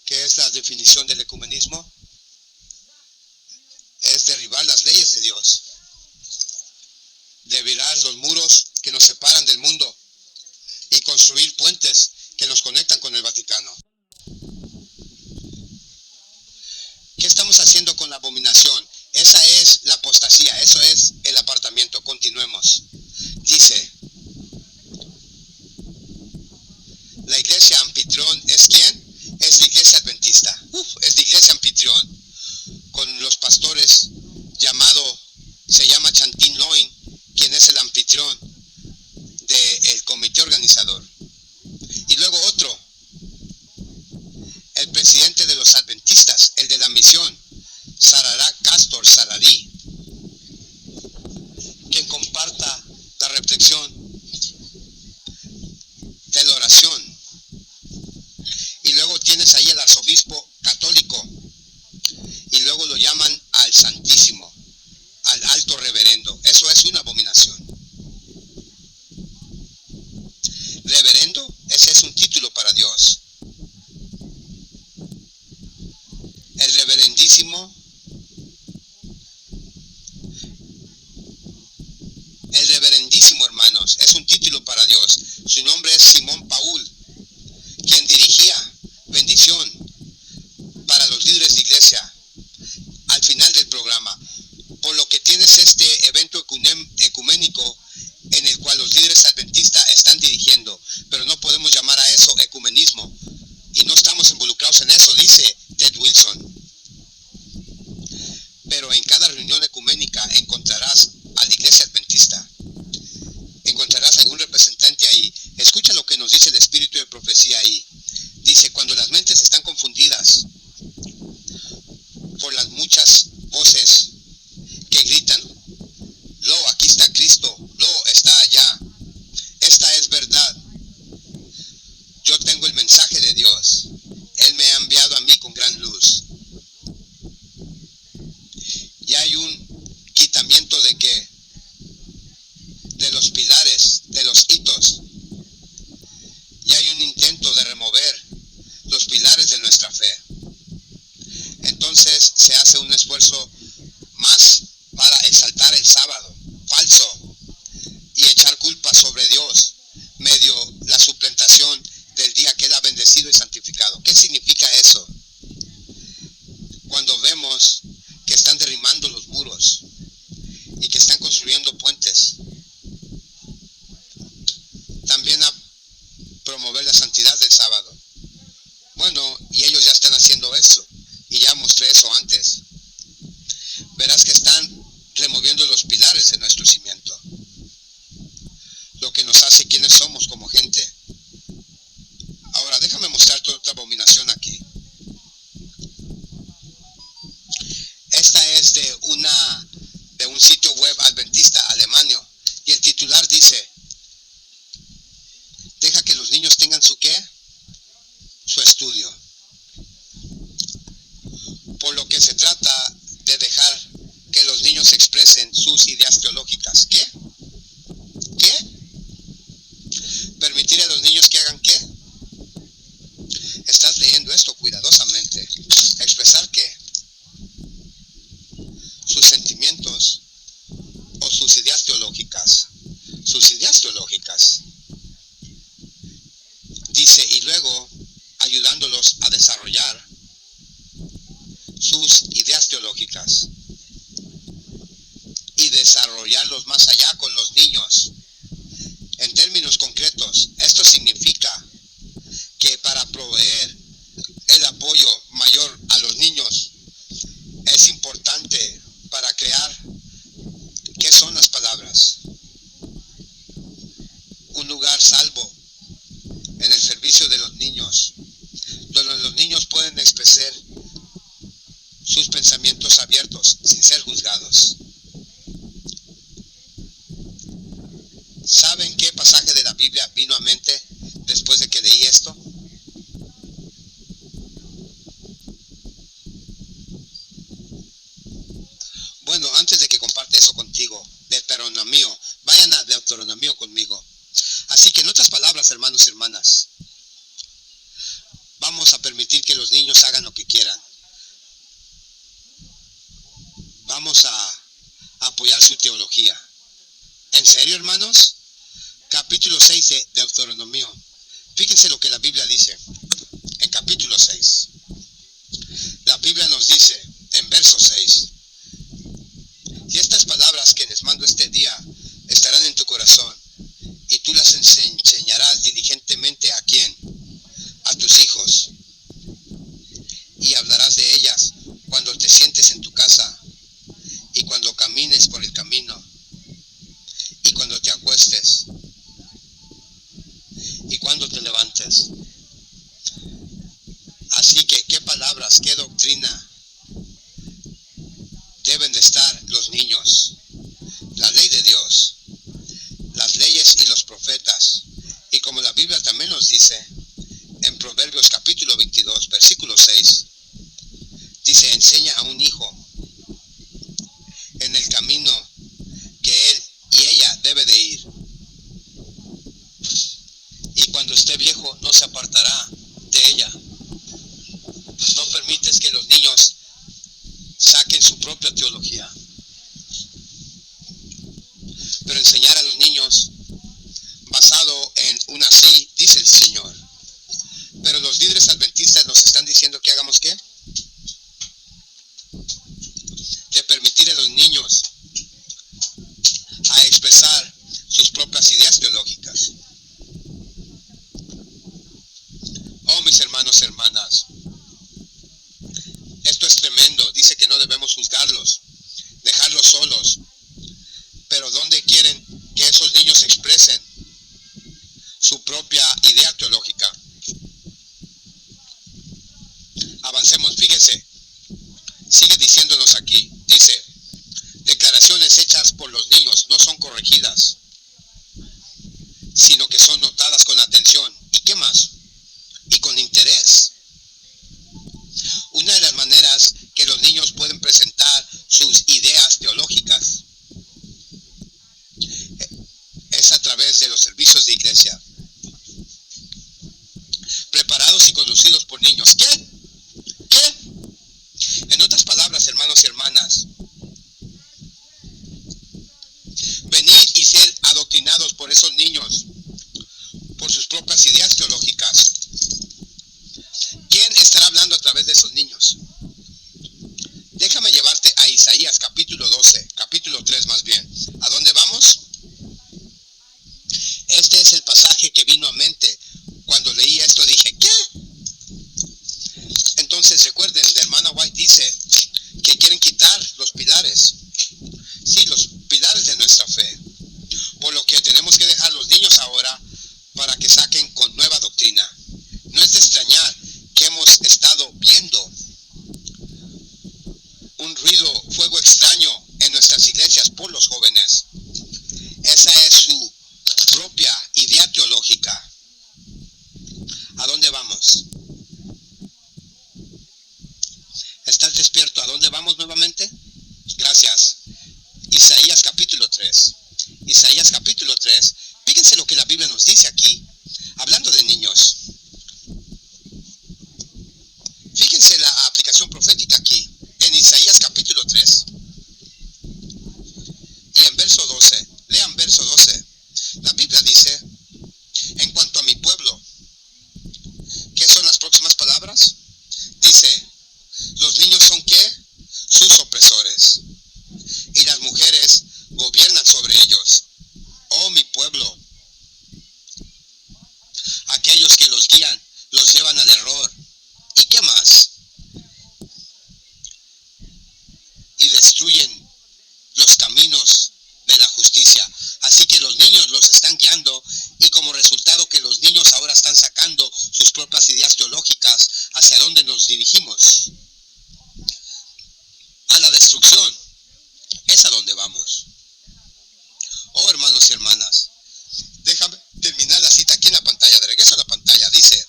A: ¿Qué es la definición del ecumenismo? Es derribar las leyes de Dios, derribar los muros que nos separan del mundo y construir puentes que nos conectan con el Vaticano. ¿Qué estamos haciendo con la abominación? Esa es la apostasía, eso es el apartamiento. Continuemos. Dice: la iglesia anfitrión es ¿quién? Es la iglesia adventista. Es la iglesia anfitrión. Con los pastores se llama Chantin Loin, quien es el anfitrión del comité organizador. Y luego otro, el presidente de los adventistas, el de la misión, Sarará Castor Sararí, quien comparta la reflexión de la oración. Y luego tienes ahí el arzobispo católico, y luego lo llaman al Santísimo, al alto reverendo. Eso es una abominación. Reverendo, ese es un título para Dios. El reverendísimo, hermanos, es un título para Dios. Su nombre es Simón Paul, quien dirigía bendición para los líderes de iglesia al final del programa. Por lo que tienes este evento ecuménico en el cual los líderes adventistas están dirigiendo, pero no podemos llamar a eso ecumenismo y no estamos involucrados en eso, dice Ted Wilson. Pero en cada reunión ecuménica encontrarás a la iglesia adventista, encontrarás algún representante ahí. Escucha lo que nos dice el espíritu de profecía ahí. Dice: cuando las mentes están confundidas por las muchas voces que gritan: lo, aquí está Cristo, lo, está allá, esta es verdad, yo tengo el mensaje de Dios, Él me ha enviado a mí con gran luz. Y hay un quitamiento de los pilares, de los hitos esfuerzo más para exaltar el sábado, falso, y echar culpa sobre Dios, medio la suplantación del día que Él ha bendecido y santificado. ¿Qué significa eso? Cuando vemos que están derribando los muros y que están construyendo puentes, también a promover la santidad del sábado. Bueno, y ellos ya están haciendo eso, y ya mostré eso antes. Verás que están removiendo los pilares de nuestro cimiento, lo que nos hace quienes somos como gente. Ahora déjame mostrarte otra abominación aquí. Esta es de un sitio web adventista alemán, y el titular dice: deja que los niños tengan su ¿qué? Su estudio. Por lo que se trata de dejar que los niños expresen sus ideas teológicas. ¿Qué? ¿Qué? ¿Permitir a los niños que hagan qué? Estás leyendo esto cuidadosamente. ¿Expresar qué? Sus sentimientos o sus ideas teológicas. Sus ideas teológicas. Dice, y luego ayudándolos a desarrollar sus ideas teológicas y desarrollarlos más allá con los niños. En términos concretos, esto significa que para proveer el apoyo mayor a los niños es importante para crear, ¿qué son las palabras? Un lugar salvo en el servicio de los niños, donde los niños pueden expresar sus pensamientos abiertos sin ser juzgados. ¿Saben qué pasaje de la Biblia vino a mente después de que leí esto? Bueno, antes de que comparte eso contigo, Deuteronomio, vayan a Deuteronomio conmigo. Así que en otras palabras, hermanos y hermanas, vamos a permitir que los niños hagan lo que quieran. Vamos a apoyar su teología. ¿En serio, hermanos? Capítulo 6 de Deuteronomio. Fíjense lo que la Biblia dice. En capítulo 6. La Biblia nos dice, en verso 6. Y estas palabras que les mando este día estarán en tu corazón, y tú las enseñarás diligentemente ¿a quién? A tus hijos. Y hablarás de ellas cuando te sientes en tu casa, y cuando camines por el camino, y cuando te acuestes, y cuando te levantes. Así que, ¿qué palabras, qué doctrina deben de estar los niños? La ley de Dios, las leyes y los profetas. Y como la Biblia también nos dice, en Proverbios capítulo 22, versículo 6, dice, enseña a un hijo en el camino que él y ella debe de ir. Y cuando esté viejo no se apartará de ella. No permites que los niños saquen su propia teología. Pero enseñar a los niños basado en un así, dice el Señor. Pero los líderes adventistas nos están diciendo que hagamos ¿qué? De permitir a los niños a expresar sus propias ideas teológicas. Oh, mis hermanos y hermanas, esto es tremendo. Dice que no debemos juzgarlos, dejarlos solos. Pero ¿dónde quieren que esos niños expresen su propia idea teológica? Avancemos, fíjense. Sigue diciéndonos aquí. Dice, declaraciones hechas por los niños no son corregidas, sino que son notadas con atención. ¿Y qué más? Y con interés. Una de las maneras que los niños pueden presentar sus ideas teológicas es a través de los servicios de iglesia, preparados y conducidos por niños. ¿Qué? En otras palabras, hermanos y hermanas, por sus propias ideas teológicas. ¿Quién estará hablando a través de esos niños? Déjame llevarte a Isaías capítulo 12, capítulo 3 más bien. ¿A dónde vamos? Este es el pasaje que vino a mente cuando leí esto. Dije, ¿qué? Entonces recuerden, la hermana White dice que quieren quitar los pilares. Sí, los pilares de nuestra fe. Por lo que tenemos que dejar los niños ahora para que saquen con nueva doctrina. No es de extrañar que hemos estado viendo un ruido, fuego extraño en nuestras iglesias por los jóvenes. Esa es su propia idea teológica. ¿A dónde vamos? ¿Estás despierto? ¿A dónde vamos nuevamente? Gracias. Isaías capítulo 3. Isaías capítulo 3. Fíjense lo que la Biblia nos dice aquí, hablando de niños. Fíjense la aplicación profética aquí, en Isaías capítulo 3. Y en verso 12, lean verso 12. La Biblia dice, en cuanto a mi pueblo, ¿qué son las próximas palabras? Dice, los niños son ¿qué? Sus opresores. Y las mujeres gobiernan sobre ellos. Oh, mi pueblo. Aquellos que los guían, los llevan al error. ¿Y qué más? Y destruyen los caminos de la justicia. Así que los niños los están guiando y como resultado que los niños ahora están sacando sus propias ideas teológicas, ¿hacia dónde nos dirigimos? A la destrucción. Es a donde vamos. Oh, hermanos y hermanas, déjame terminar la cita aquí en la pantalla. De regreso a la pantalla, dice,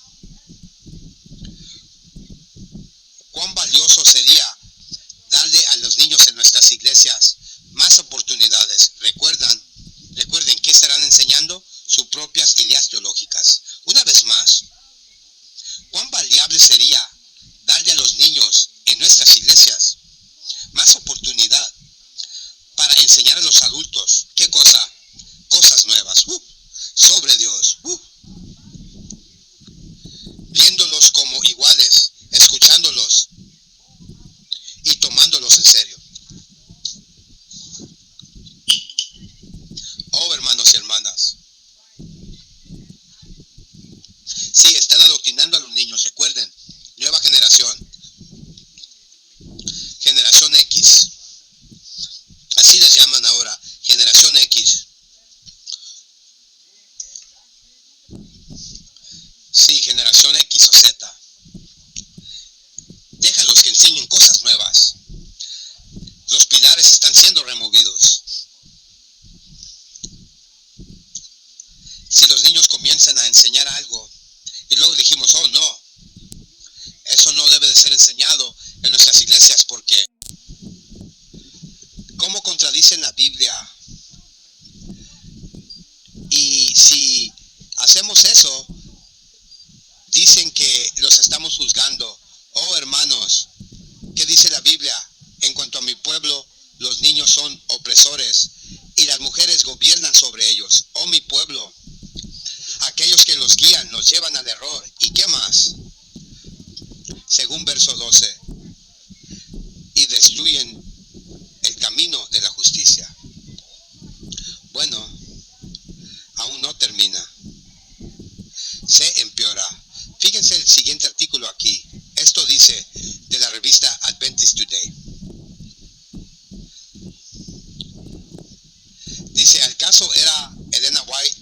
A: cuán valioso sería darle a los niños en nuestras iglesias más oportunidades. Recuerden, ¿qué estarán enseñando? Sus propias ideas teológicas. Una vez más, cuán valiable sería darle a los niños en nuestras iglesias más oportunidad para enseñar a los adultos. ¿Qué cosa? Cosas nuevas. Sobre Dios. Viéndolos como iguales, escuchándolos y tomándolos en serio. Oh, hermanos y hermanas. Sí, están adoctrinando a los niños. Recuerden, nueva generación. Generación X. Así les llaman ahora, generación X. Sí, generación X o Z. Déjalos que enseñen cosas nuevas. Los pilares están siendo removidos. Si los niños comienzan a enseñar algo y luego dijimos, oh no, eso no debe de ser enseñado en nuestras iglesias porque ¿cómo contradicen la Biblia? Y si hacemos eso, dicen que los estamos juzgando. Oh, hermanos, ¿qué dice la Biblia? En cuanto a mi pueblo, los niños son opresores y las mujeres gobiernan sobre ellos. Oh, mi pueblo, aquellos que los guían los llevan al error. ¿Y qué más? Según verso 12, y destruyen el camino de la justicia. Bueno, aún no termina. Se empeora. Fíjense el siguiente artículo aquí. Esto dice de la revista Adventist Today. Dice, ¿acaso era Elena White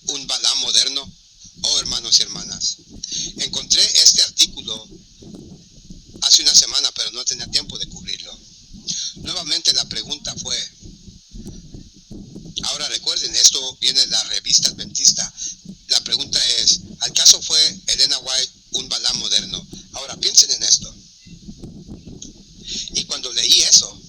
A: un Balaam moderno? Oh, hermanos y hermanas, encontré este artículo hace una semana, pero no tenía tiempo de cubrirlo. Nuevamente la pregunta fue, ahora recuerden, esto viene de la revista adventista. La pregunta es, ¿acaso fue Elena White un Balaam moderno? Ahora piensen en esto. Y cuando leí eso,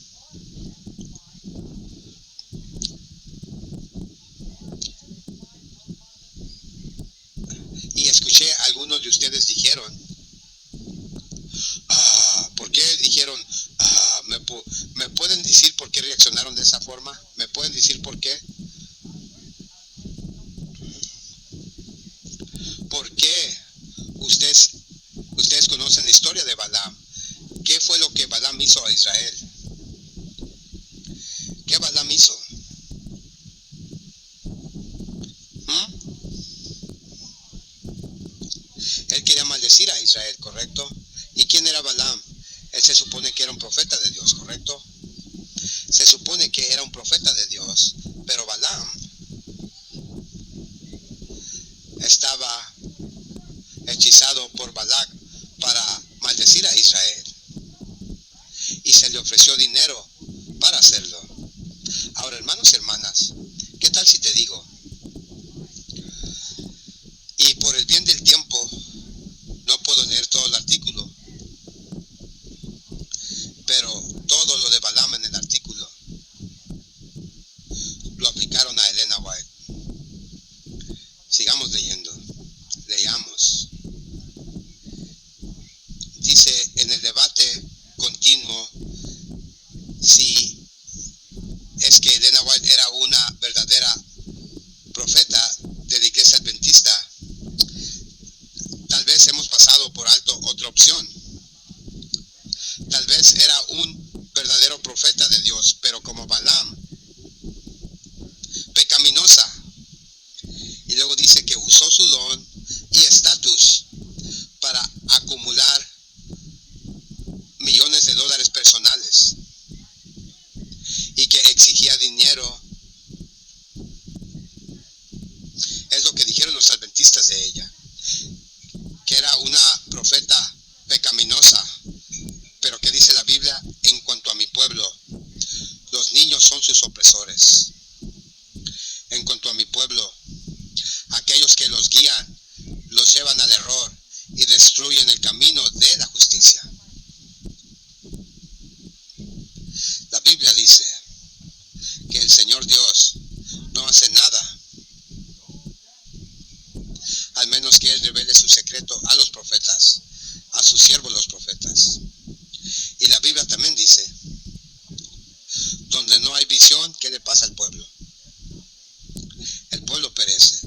A: y escuché a algunos de ustedes dijeron, ¿por qué dijeron? ¿Me pueden decir por qué reaccionaron de esa forma? ¿Me pueden decir por qué? Israel. ¿Qué Balaam hizo? Él quería maldecir a Israel, ¿correcto? ¿Y quién era Balaam? Él se supone que era un profeta de Dios, ¿correcto? Se supone que era un profeta de Dios, pero Balaam estaba hechizado por Balac para maldecir a Israel, y se le ofreció dinero para hacerlo. Ahora, hermanos y hermanas, ¿qué tal si te digo? Y por el bien del tiempo, no puedo leer todo el artículo, pero todo lo de Balaam en el artículo lo aplicaron a Elena White. Sigamos leyendo. Leamos. Dice, en el debate continuo si es que Elena White era una verdadera profeta de la Iglesia Adventista, tal vez hemos pasado por alto otra opción. Tal vez era un verdadero profeta de Dios, pero como Balaam, pecaminosa. Y luego dice que usó su don y estatus para acumular millones de dólares personales, y que exigía dinero. Es lo que dijeron los adventistas de ella, que era una profeta pecaminosa. Pero ¿qué dice la Biblia en cuanto a mi pueblo? Los niños son sus opresores. En cuanto a mi pueblo, aquellos que los guían los llevan al error y destruyen el camino de la justicia. La Biblia dice que el Señor Dios no hace nada al menos que Él revele su secreto a los profetas, a sus siervos los profetas. Y la Biblia también dice, donde no hay visión, ¿qué le pasa al pueblo? El pueblo perece.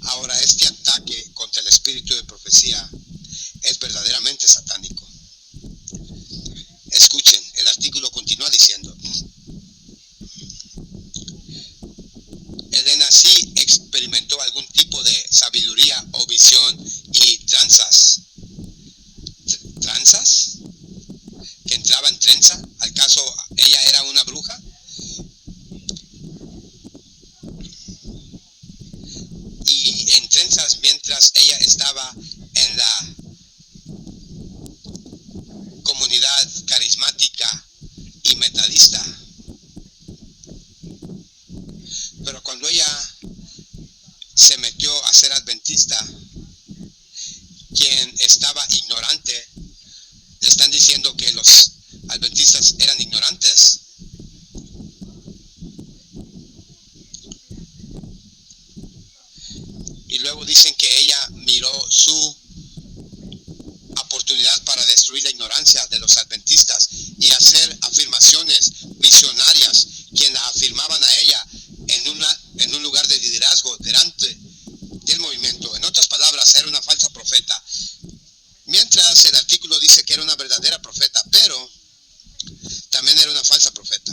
A: Ahora, este ataque contra el espíritu de profecía es verdaderamente satánico. Escuchen, el artículo continúa diciendo, Elena sí experimentó algún tipo de sabiduría o visión y tranzas. ¿Tranzas? ¿Que entraba en trenza? ¿Acaso ella era una bruja? Y en trenzas mientras ella estaba en la comunidad carismática y metodista. Pero cuando ella se metió a ser adventista, quien estaba ignorante, le están diciendo que los adventistas eran ignorantes. Y luego dicen que ella miró su oportunidad para destruir la ignorancia de los adventistas y hacer afirmaciones visionarias, quien la afirmaban a ella en un lugar de liderazgo delante del movimiento. En otras palabras, era una falsa profeta. Mientras el artículo dice que era una verdadera profeta, pero también era una falsa profeta.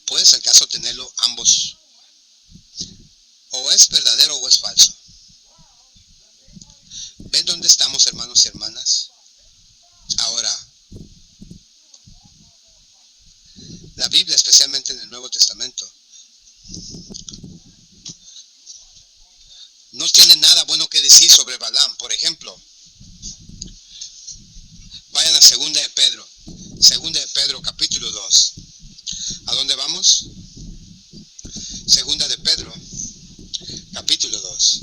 A: ¿Puedes acaso tenerlo ambos? O es verdadero o es falso. ¿Ven dónde estamos, hermanos y hermanas? Ahora, la Biblia, especialmente en el Nuevo Testamento, no tiene nada bueno que decir sobre Balaam. Por ejemplo, vayan a 2 de Pedro. 2 de Pedro, capítulo 2. ¿A dónde vamos? 2 de Pedro, capítulo 2.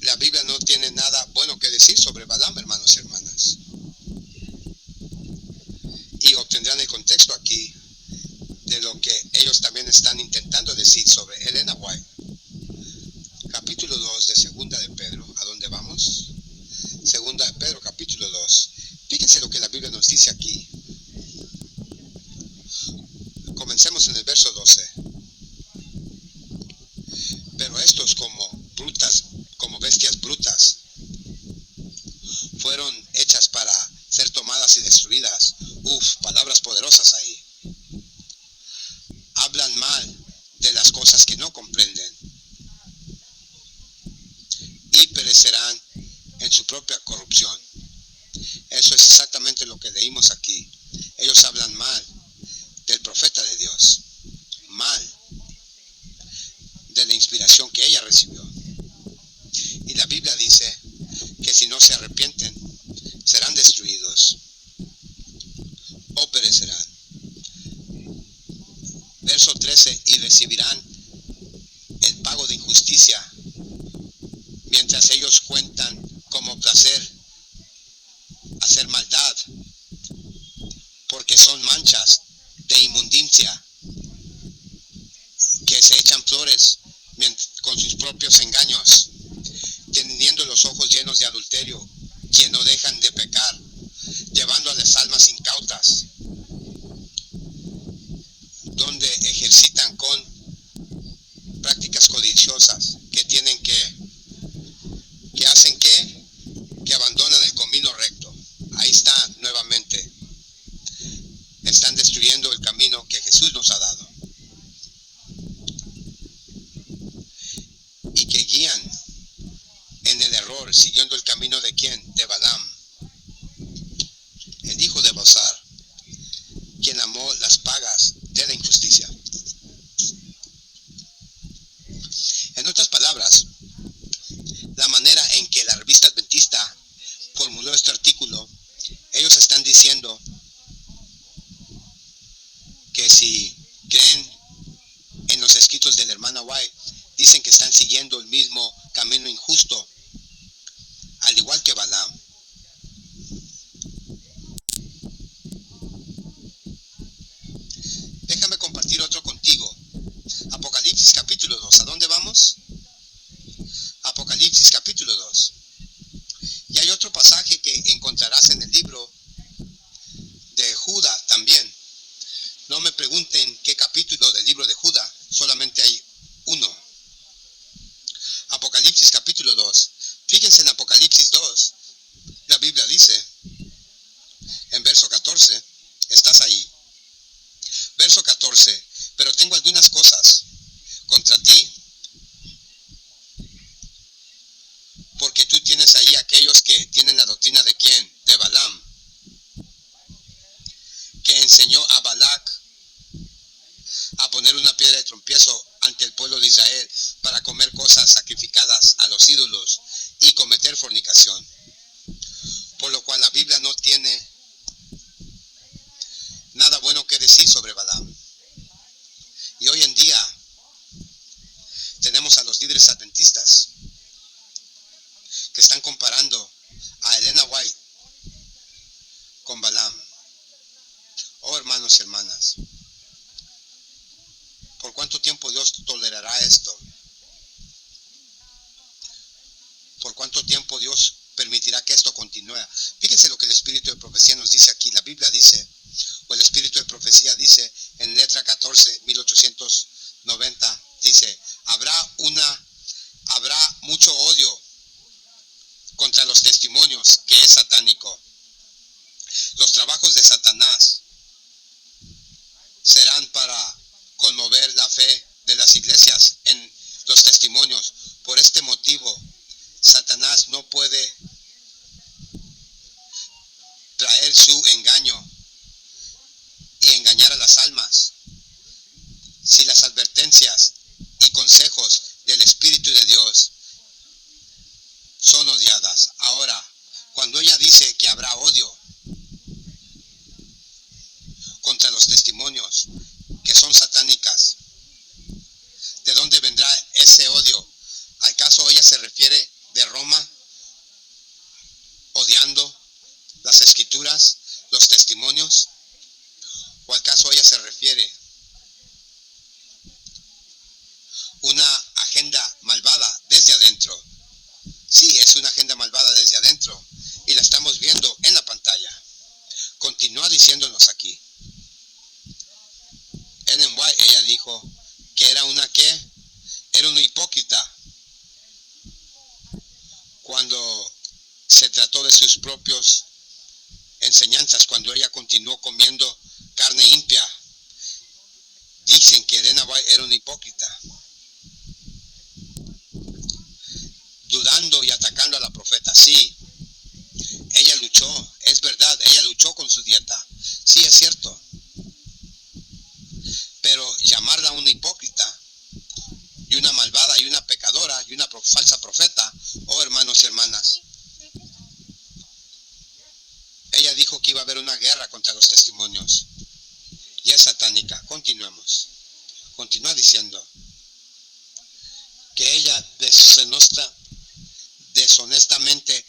A: La Biblia no tiene nada bueno que decir sobre Balaam, hermanos y hermanas. Y obtendrán el contexto aquí de lo que ellos también están intentando decir sobre Elena White. Capítulo 2 de 2 de Pedro. ¿A dónde vamos? 2 de Pedro, capítulo 2. Fíjense lo que la Biblia nos dice aquí. Comencemos en el verso 12. Pero estos como bestias brutas, cosas que no comprenden y perecerán en su propia corrupción. Eso es exactamente lo que leímos aquí. Ellos hablan mal del profeta de Dios, mal de la inspiración que ella recibió. Y la Biblia dice que si no se arrepienten, serán destruidos o perecerán. Verso 13, y recibirán el pago de injusticia, mientras ellos cuentan como placer hacer maldad, porque son manchas de inmundicia, que se echan flores con sus propios engaños, teniendo los ojos llenos de adulterio, que no dejan de pecar, llevando a las almas incautas, donde ejercitan con prácticas codiciosas que hacen que abandonan el camino recto. Ahí está nuevamente. Están destruyendo el camino que Jesús nos ha dado. Y que guían en el error, siguiendo el camino de ¿quién? De Balaam, el hijo de Bosar, quien amó las pagas de la injusticia. En otras palabras, la manera en que la revista adventista formuló este artículo, ellos están diciendo que si creen en los escritos de la hermana White, dicen que están siguiendo el mismo camino injusto, al igual que Balaam. Déjame compartir otro contigo. Apocalipsis capítulo 2. ¿A dónde vamos? Apocalipsis capítulo 2. Y hay otro pasaje que encontrarás en el libro de Judá también. No me pregunten qué capítulo del libro de Judá, solamente hay uno. Apocalipsis capítulo 2. Fíjense en Apocalipsis 2, la Biblia dice, en verso 14, estás ahí. Verso 14, pero tengo algunas cosas contra ti, porque tú tienes ahí aquellos que tienen la doctrina de ¿quién? De Balaam, que enseñó a Balac a poner una piedra de tropiezo ante el pueblo de Israel para comer cosas sacrificadas a los ídolos y cometer fornicación. Por lo cual la Biblia no tiene nada bueno que decir sobre Balaam. Y hoy en día tenemos a los líderes adventistas que están comparando a Elena White con Balaam. Oh, hermanos y hermanas, ¿por cuánto tiempo Dios tolerará esto? ¿Por cuánto tiempo Dios permitirá que esto continúe? Fíjense lo que el Espíritu de Profecía nos dice aquí. La Biblia dice, o el Espíritu de Profecía dice en letra 14, 1890, dice, habrá mucho odio contra los testimonios, que es satánico. Los trabajos de Satanás serán para conmover la fe de las iglesias en los testimonios. Por este motivo, Satanás no puede traer su engaño y engañar a las almas si las advertencias y consejos del Espíritu de Dios son odiadas. Ahora, cuando ella dice que habrá odio contra los testimonios que son satánicas, ¿de dónde vendrá ese odio? ¿Acaso ella se refiere de Roma, odiando las escrituras, los testimonios? ¿O acaso ella se refiere una agenda malvada desde adentro? Sí, es una agenda malvada desde adentro, y la estamos viendo en la pantalla. Continúa diciéndonos aquí. Ellen White, ella dijo que era una hipócrita cuando se trató de sus propios enseñanzas, cuando ella continuó comiendo carne impia. Dicen que Elena White era una hipócrita. con su dieta. Sí, es cierto. Pero llamarla una hipócrita y una malvada y una pecadora y una falsa profeta, oh hermanos y hermanas, ella dijo que iba a haber una guerra contra los testimonios y es satánica. Continuemos. Continúa diciendo que ella deshonestamente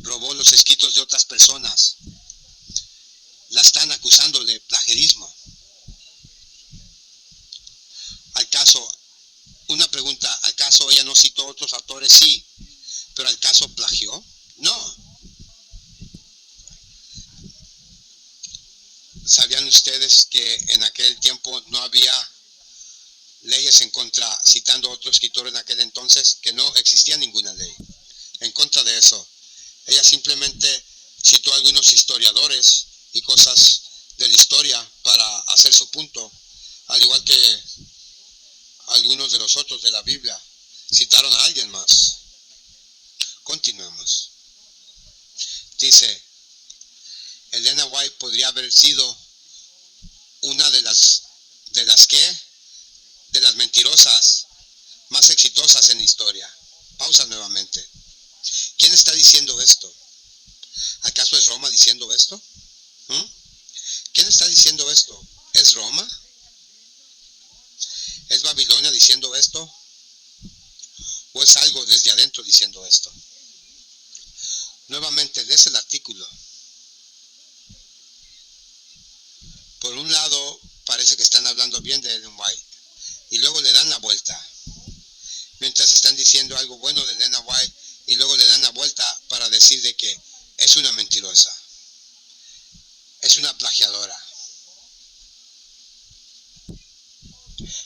A: robó los escritos de otras personas. La están acusando de plagiarismo. Una pregunta, ¿acaso ella no citó otros autores? Sí, pero ¿acaso plagió? No. ¿Sabían ustedes que en aquel tiempo no había leyes en contra, citando a otro escritor en aquel entonces? Que no existía ninguna ley en contra de eso. Ella simplemente citó a algunos historiadores y cosas de la historia para hacer su punto, al igual que algunos de los otros de la Biblia citaron a alguien más. Continuemos. Dice, Elena White podría haber sido una de las mentirosas más exitosas en la historia. Pausa nuevamente. ¿Quién está diciendo esto? ¿Acaso es Roma diciendo esto? ¿Quién está diciendo esto? ¿Es Roma? ¿Es Babilonia diciendo esto? ¿O es algo desde adentro diciendo esto? Nuevamente, lees el artículo. Por un lado, parece que están hablando bien de Ellen White, y luego le dan la vuelta. Mientras están diciendo algo bueno de Elena White, y luego le dan la vuelta para decir de que es una mentirosa, es una plagiadora.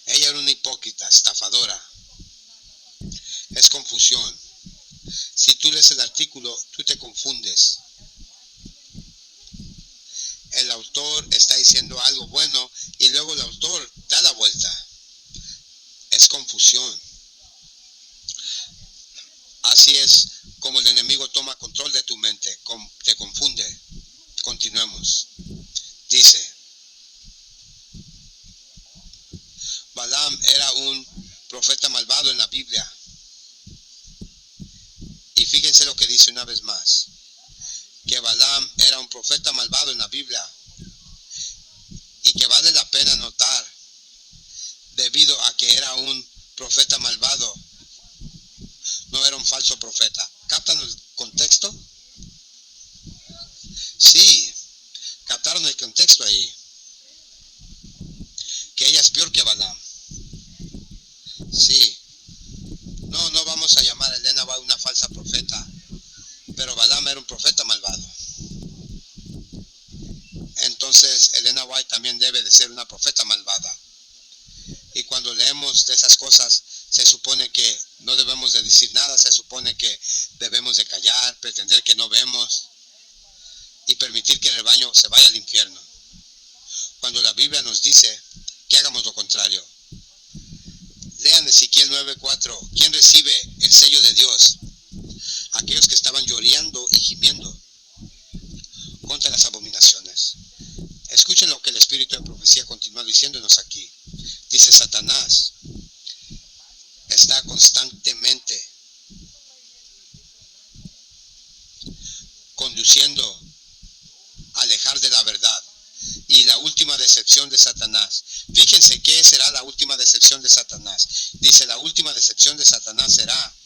A: Ella era una hipócrita, estafadora. Es confusión. Si tú lees el artículo, tú te confundes. El autor está diciendo algo bueno y luego el autor da la vuelta. Es confusión. Así es como el enemigo toma control de tu mente, te confunde. Continuemos. Dice, Balaam era un profeta malvado en la Biblia. Y fíjense lo que dice una vez más, que Balaam era un profeta malvado en la Biblia, y que vale la pena notar, debido a que era un profeta malvado, no era un falso profeta. ¿Captan el contexto? Sí, captaron el contexto ahí, que ella es peor que Balaam. Sí, no vamos a llamar a Elena White una falsa profeta, pero Balaam era un profeta malvado. Entonces Elena White también debe de ser una profeta malvada. Y cuando leemos de esas cosas, se supone que no debemos de decir nada, se supone que debemos de callar, pretender que no vemos y permitir que el rebaño se vaya al infierno. Cuando la Biblia nos dice que hagamos lo contrario. Lean Ezequiel 9:4. ¿Quién recibe el sello de Dios? Aquellos que estaban llorando y gimiendo contra las abominaciones. Escuchen lo que el espíritu de profecía continúa diciéndonos aquí. Dice, Satanás está constantemente conduciendo a alejar de la verdad. Y la última decepción de Satanás. Fíjense qué será la última decepción de Satanás. Dice, la última decepción de Satanás será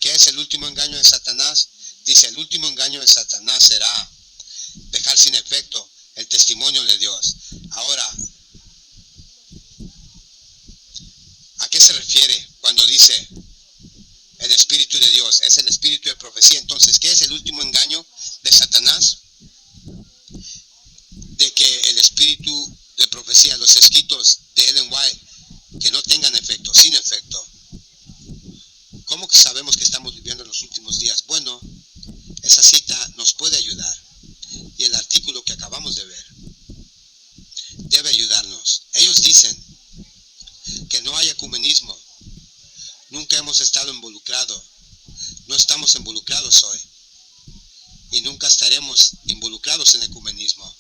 A: ¿qué es el último engaño de Satanás? Dice, el último engaño de Satanás será dejar sin efecto el testimonio de Dios. Ahora, ¿a qué se refiere cuando dice el Espíritu de Dios? Es el Espíritu de profecía. Entonces, ¿qué es el último engaño de Satanás? De que el Espíritu de profecía, los escritos de Ellen White, que no tengan efecto, sin efecto. ¿Cómo que sabemos que estamos viviendo en los últimos días? Bueno, esa cita nos puede ayudar. Y el artículo que acabamos de ver debe ayudarnos. Ellos dicen que no hay ecumenismo. Nunca hemos estado involucrados. No estamos involucrados hoy y nunca estaremos involucrados en ecumenismo.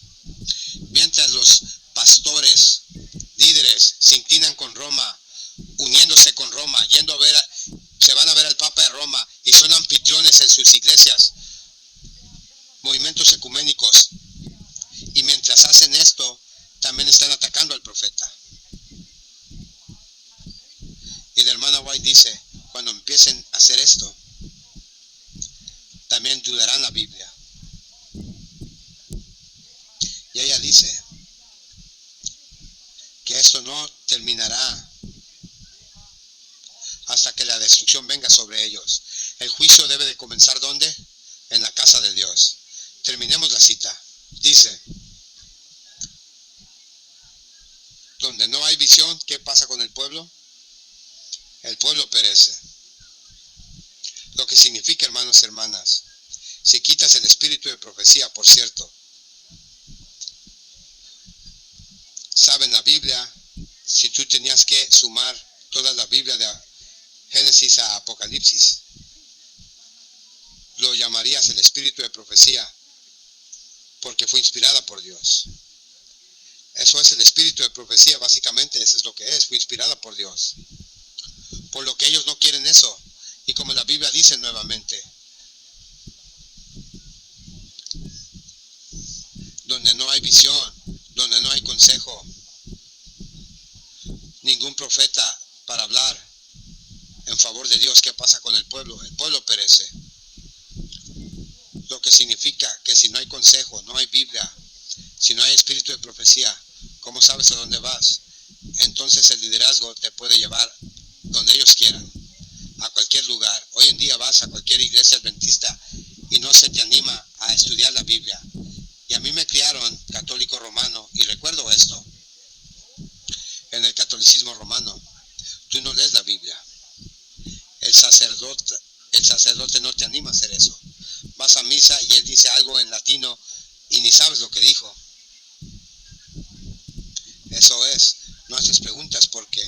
A: Mientras los pastores, líderes se inclinan con Roma, uniéndose con Roma, se van a ver al Papa de Roma y son anfitriones en sus iglesias, movimientos ecuménicos, y mientras hacen esto, también están atacando al profeta. Y la hermana White dice, cuando empiecen a hacer esto, también dudarán la Biblia. Y ella dice que esto no terminará hasta que la destrucción venga sobre ellos. El juicio debe de comenzar ¿dónde? En la casa de Dios. Terminemos la cita. Dice, donde no hay visión, ¿qué pasa con el pueblo? El pueblo perece. Lo que significa, hermanos y hermanas, si quitas el espíritu de profecía, por cierto, saben la Biblia, si tú tenías que sumar toda la Biblia de Génesis a Apocalipsis, lo llamarías el espíritu de profecía, porque fue inspirada por Dios. Eso es el espíritu de profecía, básicamente, eso es lo que es, fue inspirada por Dios. Por lo que ellos no quieren eso, y como la Biblia dice nuevamente, donde no hay visión, donde no hay consejo, ningún profeta para hablar en favor de Dios, ¿qué pasa con el pueblo? El pueblo perece. Lo que significa que si no hay consejo, no hay Biblia, si no hay espíritu de profecía, ¿cómo sabes a dónde vas? Entonces el liderazgo te puede llevar donde ellos quieran, a cualquier lugar. Hoy en día vas a cualquier iglesia adventista y no se te anima a estudiar la Biblia. Y a mí me criaron católico romano y recuerdo esto. En el catolicismo romano, tú no lees la Biblia. El sacerdote no te anima a hacer eso. Vas a misa y él dice algo en latino y ni sabes lo que dijo. Eso es, no haces preguntas porque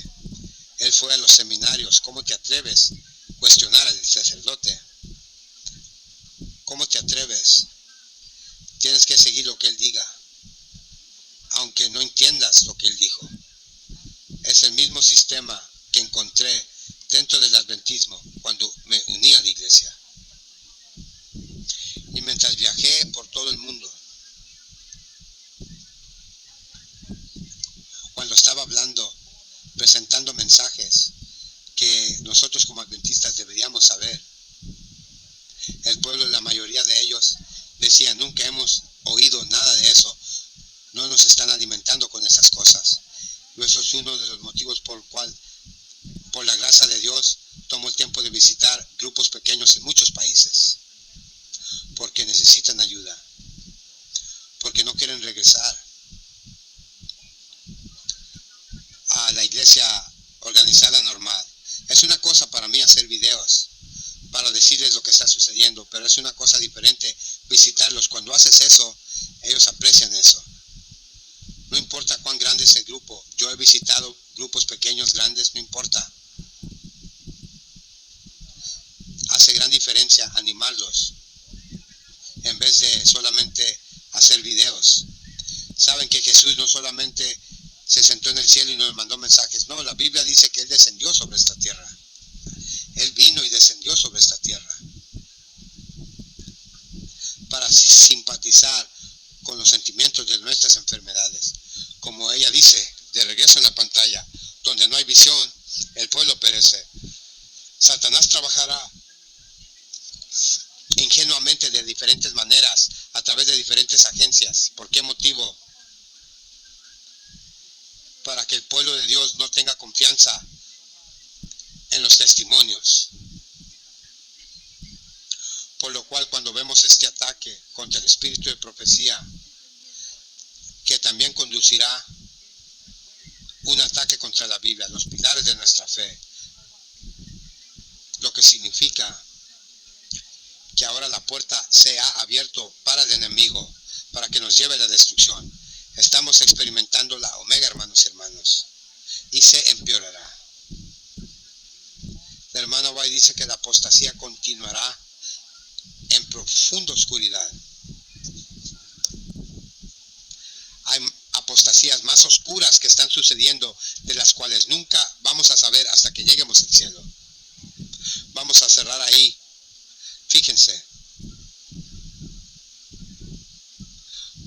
A: él fue a los seminarios. ¿Cómo te atreves a cuestionar al sacerdote? ¿Cómo te atreves? Tienes que seguir lo que él diga, aunque no entiendas lo que él dijo. Es el mismo sistema que encontré dentro del adventismo cuando me uní a la iglesia. Y mientras viajé por todo el mundo, cuando estaba hablando, presentando mensajes que nosotros como adventistas deberíamos saber, el pueblo, la mayoría de ellos, decían, nunca hemos oído nada de eso, no nos están alimentando con esas cosas. Y eso es uno de los motivos por el cual, por la gracia de Dios, tomo el tiempo de visitar grupos pequeños en muchos países, porque necesitan ayuda, porque no quieren regresar a la iglesia organizada normal. Es una cosa para mí hacer videos, para decirles lo que está sucediendo, pero es una cosa diferente visitarlos. Cuando haces eso, ellos aprecian eso. No importa cuán grande es el grupo, yo he visitado grupos pequeños, grandes, no importa. Hace gran diferencia animarlos, en vez de solamente hacer videos. Saben que Jesús no solamente se sentó en el cielo y nos mandó mensajes, no, la Biblia dice que Él descendió sobre esta tierra. Él vino y descendió sobre esta tierra para simpatizar con los sentimientos de nuestras enfermedades. Como ella dice, de regreso en la pantalla, donde no hay visión, el pueblo perece. Satanás trabajará ingenuamente de diferentes maneras, a través de diferentes agencias. ¿Por qué motivo? Para que el pueblo de Dios no tenga confianza en los testimonios. Por lo cual, cuando vemos este ataque contra el espíritu de profecía, que también conducirá un ataque contra la Biblia, los pilares de nuestra fe, lo que significa que ahora la puerta se ha abierto para el enemigo, para que nos lleve a la destrucción. Estamos experimentando la omega, hermanos y hermanas, y se empeorará. La hermana White dice que la apostasía continuará en profunda oscuridad. Hay apostasías más oscuras que están sucediendo, de las cuales nunca vamos a saber hasta que lleguemos al cielo. Vamos a cerrar ahí. Fíjense.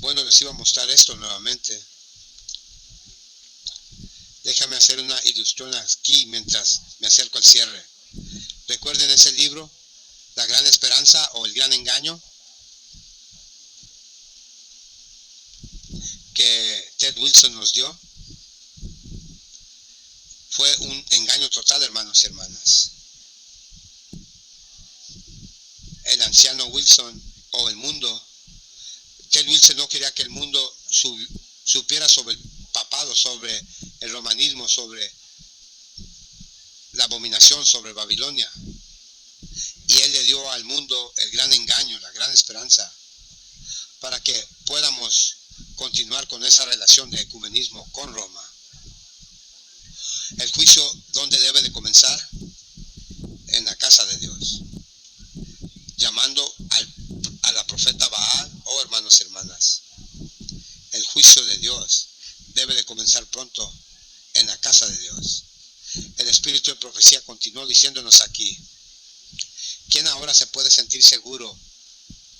A: Bueno, les iba a mostrar esto nuevamente. Déjame hacer una ilustración aquí mientras me acerco al cierre. ¿Recuerden ese libro, La Gran Esperanza o El Gran Engaño? Que Ted Wilson nos dio. Fue un engaño total, hermanos y hermanas. El anciano Wilson o el mundo, Ted Wilson no quería que el mundo supiera sobre el papado, sobre el romanismo, sobre la abominación, sobre Babilonia. Y él le dio al mundo el gran engaño, la gran esperanza, para que podamos continuar con esa relación de ecumenismo con Roma. El juicio, ¿dónde debe de comenzar? En la casa de Dios, llamando a la profeta Baal. Oh, hermanos y hermanas, el juicio de Dios debe de comenzar pronto en la casa de Dios. El espíritu de profecía continuó diciéndonos aquí: ¿quién ahora se puede sentir seguro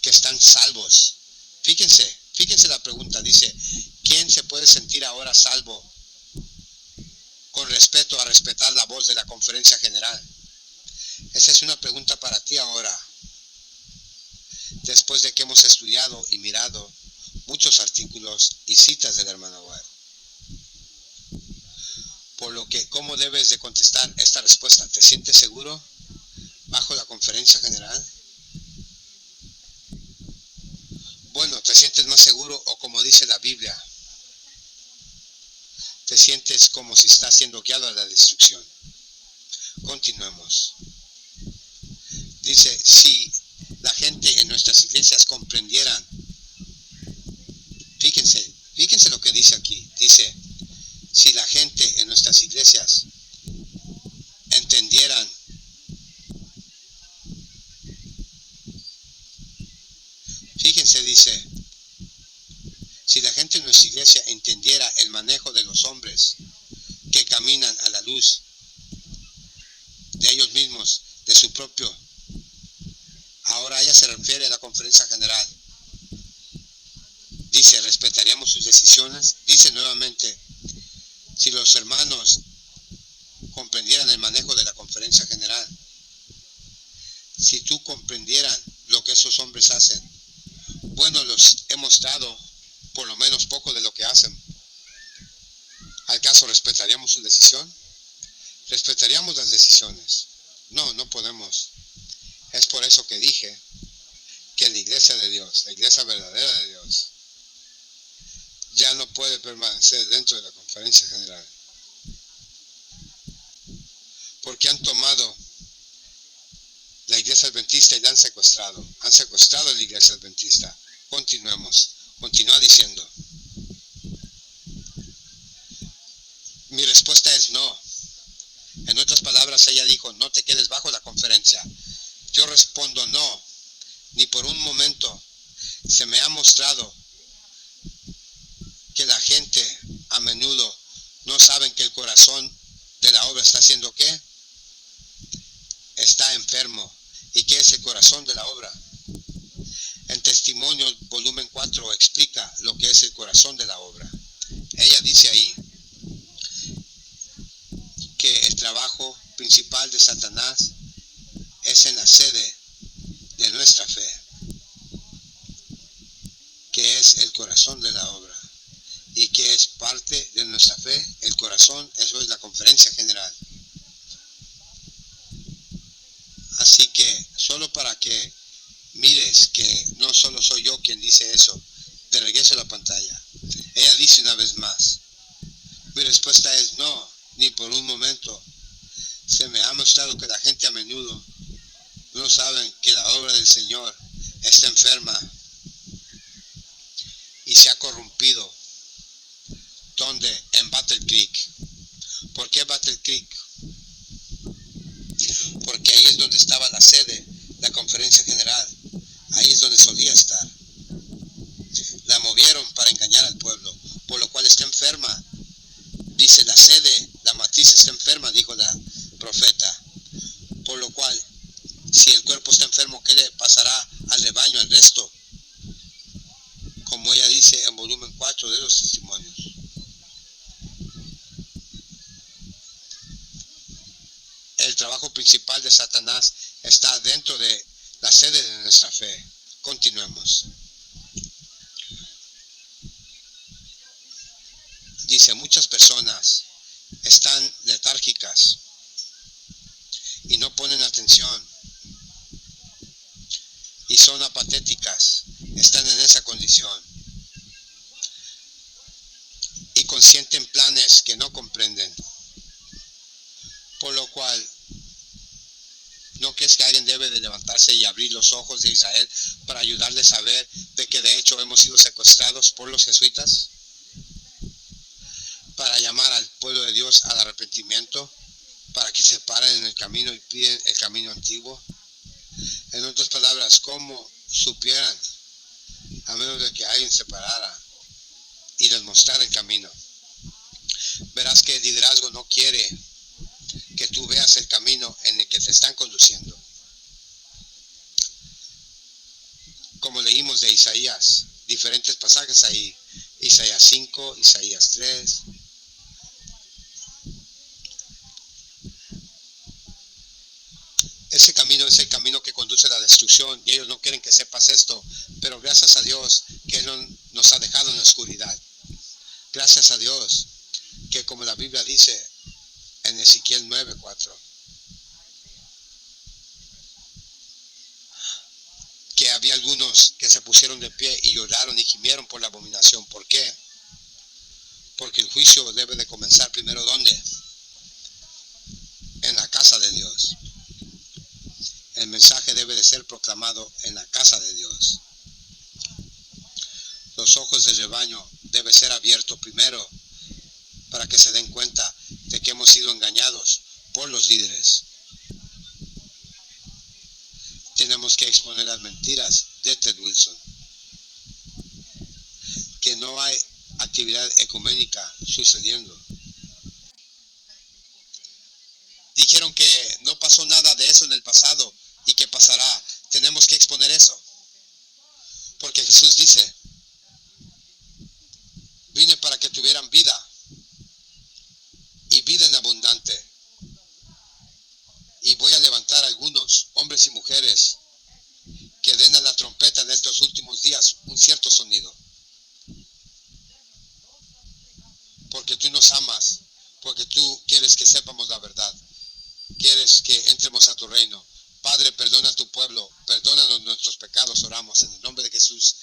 A: que están salvos? Fíjense la pregunta, dice: ¿quién se puede sentir ahora salvo con respeto a respetar la voz de la conferencia general? Esa es una pregunta para ti ahora, después de que hemos estudiado y mirado muchos artículos y citas del hermano White. Por lo que, ¿cómo debes de contestar esta respuesta? ¿Te sientes seguro bajo la conferencia general? Bueno, ¿te sientes más seguro o, como dice la Biblia, te sientes como si estás siendo guiado a la destrucción? Continuemos. Dice, si la gente en nuestras iglesias comprendieran, fíjense lo que dice aquí. Dice, si la gente en nuestras iglesias entendieran, fíjense, dice, si la gente en nuestra iglesia entendiera el manejo de los hombres que caminan a la luz de ellos mismos, de su propio, ahora ella se refiere a la conferencia general, dice, respetaríamos sus decisiones. Dice nuevamente, si los hermanos comprendieran el manejo de la conferencia general, si tú comprendieran lo que esos hombres hacen, bueno, los he mostrado por lo menos poco de lo que hacen. ¿Al caso respetaríamos su decisión? ¿Respetaríamos las decisiones? No, no podemos. Es por eso que dije que la iglesia de Dios, la iglesia verdadera de Dios, ya no puede permanecer dentro de la conferencia general, porque han tomado la iglesia adventista y la han secuestrado a la iglesia adventista. Continuemos. Continúa diciendo, mi respuesta es no. En otras palabras, ella dijo, no te quedes bajo la conferencia. Yo respondo no, ni por un momento. Se me ha mostrado que la gente a menudo no saben que el corazón de la obra está haciendo ¿qué? Está enfermo. ¿Y qué es el corazón de la obra? En Testimonios, volumen 4, explica lo que es el corazón de la obra. Ella dice ahí que el trabajo principal de Satanás es en la sede de nuestra fe, que es el corazón de la obra. ¿Y que es parte de nuestra fe? El corazón, eso es la conferencia general. Así que, solo para que mires que no solo soy yo quien dice eso, de regreso a la pantalla. Ella dice una vez más, mi respuesta es no, ni por un momento. Se me ha mostrado que la gente a menudo no saben que la obra del Señor está enferma y se ha corrompido. ¿Dónde? En Battle Creek. ¿Por qué Battle Creek? porque ahí es donde estaba la sede, la conferencia general. Ahí es donde solía estar. La movieron para engañar al pueblo, por lo cual está enferma. Dice la sede, la matriz está enferma, dijo la profeta. Por lo cual, si el cuerpo está enfermo, ¿qué le pasará al rebaño, al resto? Como ella dice en volumen 4 de los testimonios. El trabajo principal de Satanás está dentro de la sede de nuestra fe. Continuemos. Dice, muchas personas están letárgicas y no ponen atención y son apatéticas, están en esa condición y consienten planes que no comprenden, por lo cual ¿no crees que alguien debe de levantarse y abrir los ojos de Israel para ayudarles a ver de que de hecho hemos sido secuestrados por los jesuitas? Para llamar al pueblo de Dios al arrepentimiento, para que se paren en el camino y piden el camino antiguo. En otras palabras, ¿cómo supieran a menos de que alguien se parara y les mostrara el camino? Verás que el liderazgo no quiere que tú veas el camino en el que te están conduciendo. Como leímos de Isaías, diferentes pasajes ahí, Isaías 5, Isaías 3. Ese camino es el camino que conduce a la destrucción y ellos no quieren que sepas esto, pero gracias a Dios que Él no nos ha dejado en la oscuridad. Gracias a Dios que, como la Biblia dice en Ezequiel 9:4, que había algunos que se pusieron de pie y lloraron y gimieron por la abominación. ¿Por qué? Porque el juicio debe de comenzar primero, ¿dónde? En la casa de Dios. El mensaje debe de ser proclamado en la casa de Dios. Los ojos del rebaño deben ser abiertos primero para que se den cuenta de que hemos sido engañados por los líderes. Tenemos que exponer las mentiras de Ted Wilson, que no hay actividad ecuménica sucediendo. Dijeron que no pasó nada de eso en el pasado y que pasará. Tenemos que exponer eso, porque Jesús dice, vine para que tuvieran vida y vida en abundante. Y voy a levantar a algunos hombres y mujeres que den a la trompeta en estos últimos días un cierto sonido. Porque tú nos amas, porque tú quieres que sepamos la verdad, quieres que entremos a tu reino. Padre, perdona a tu pueblo, perdónanos nuestros pecados, oramos en el nombre de Jesús.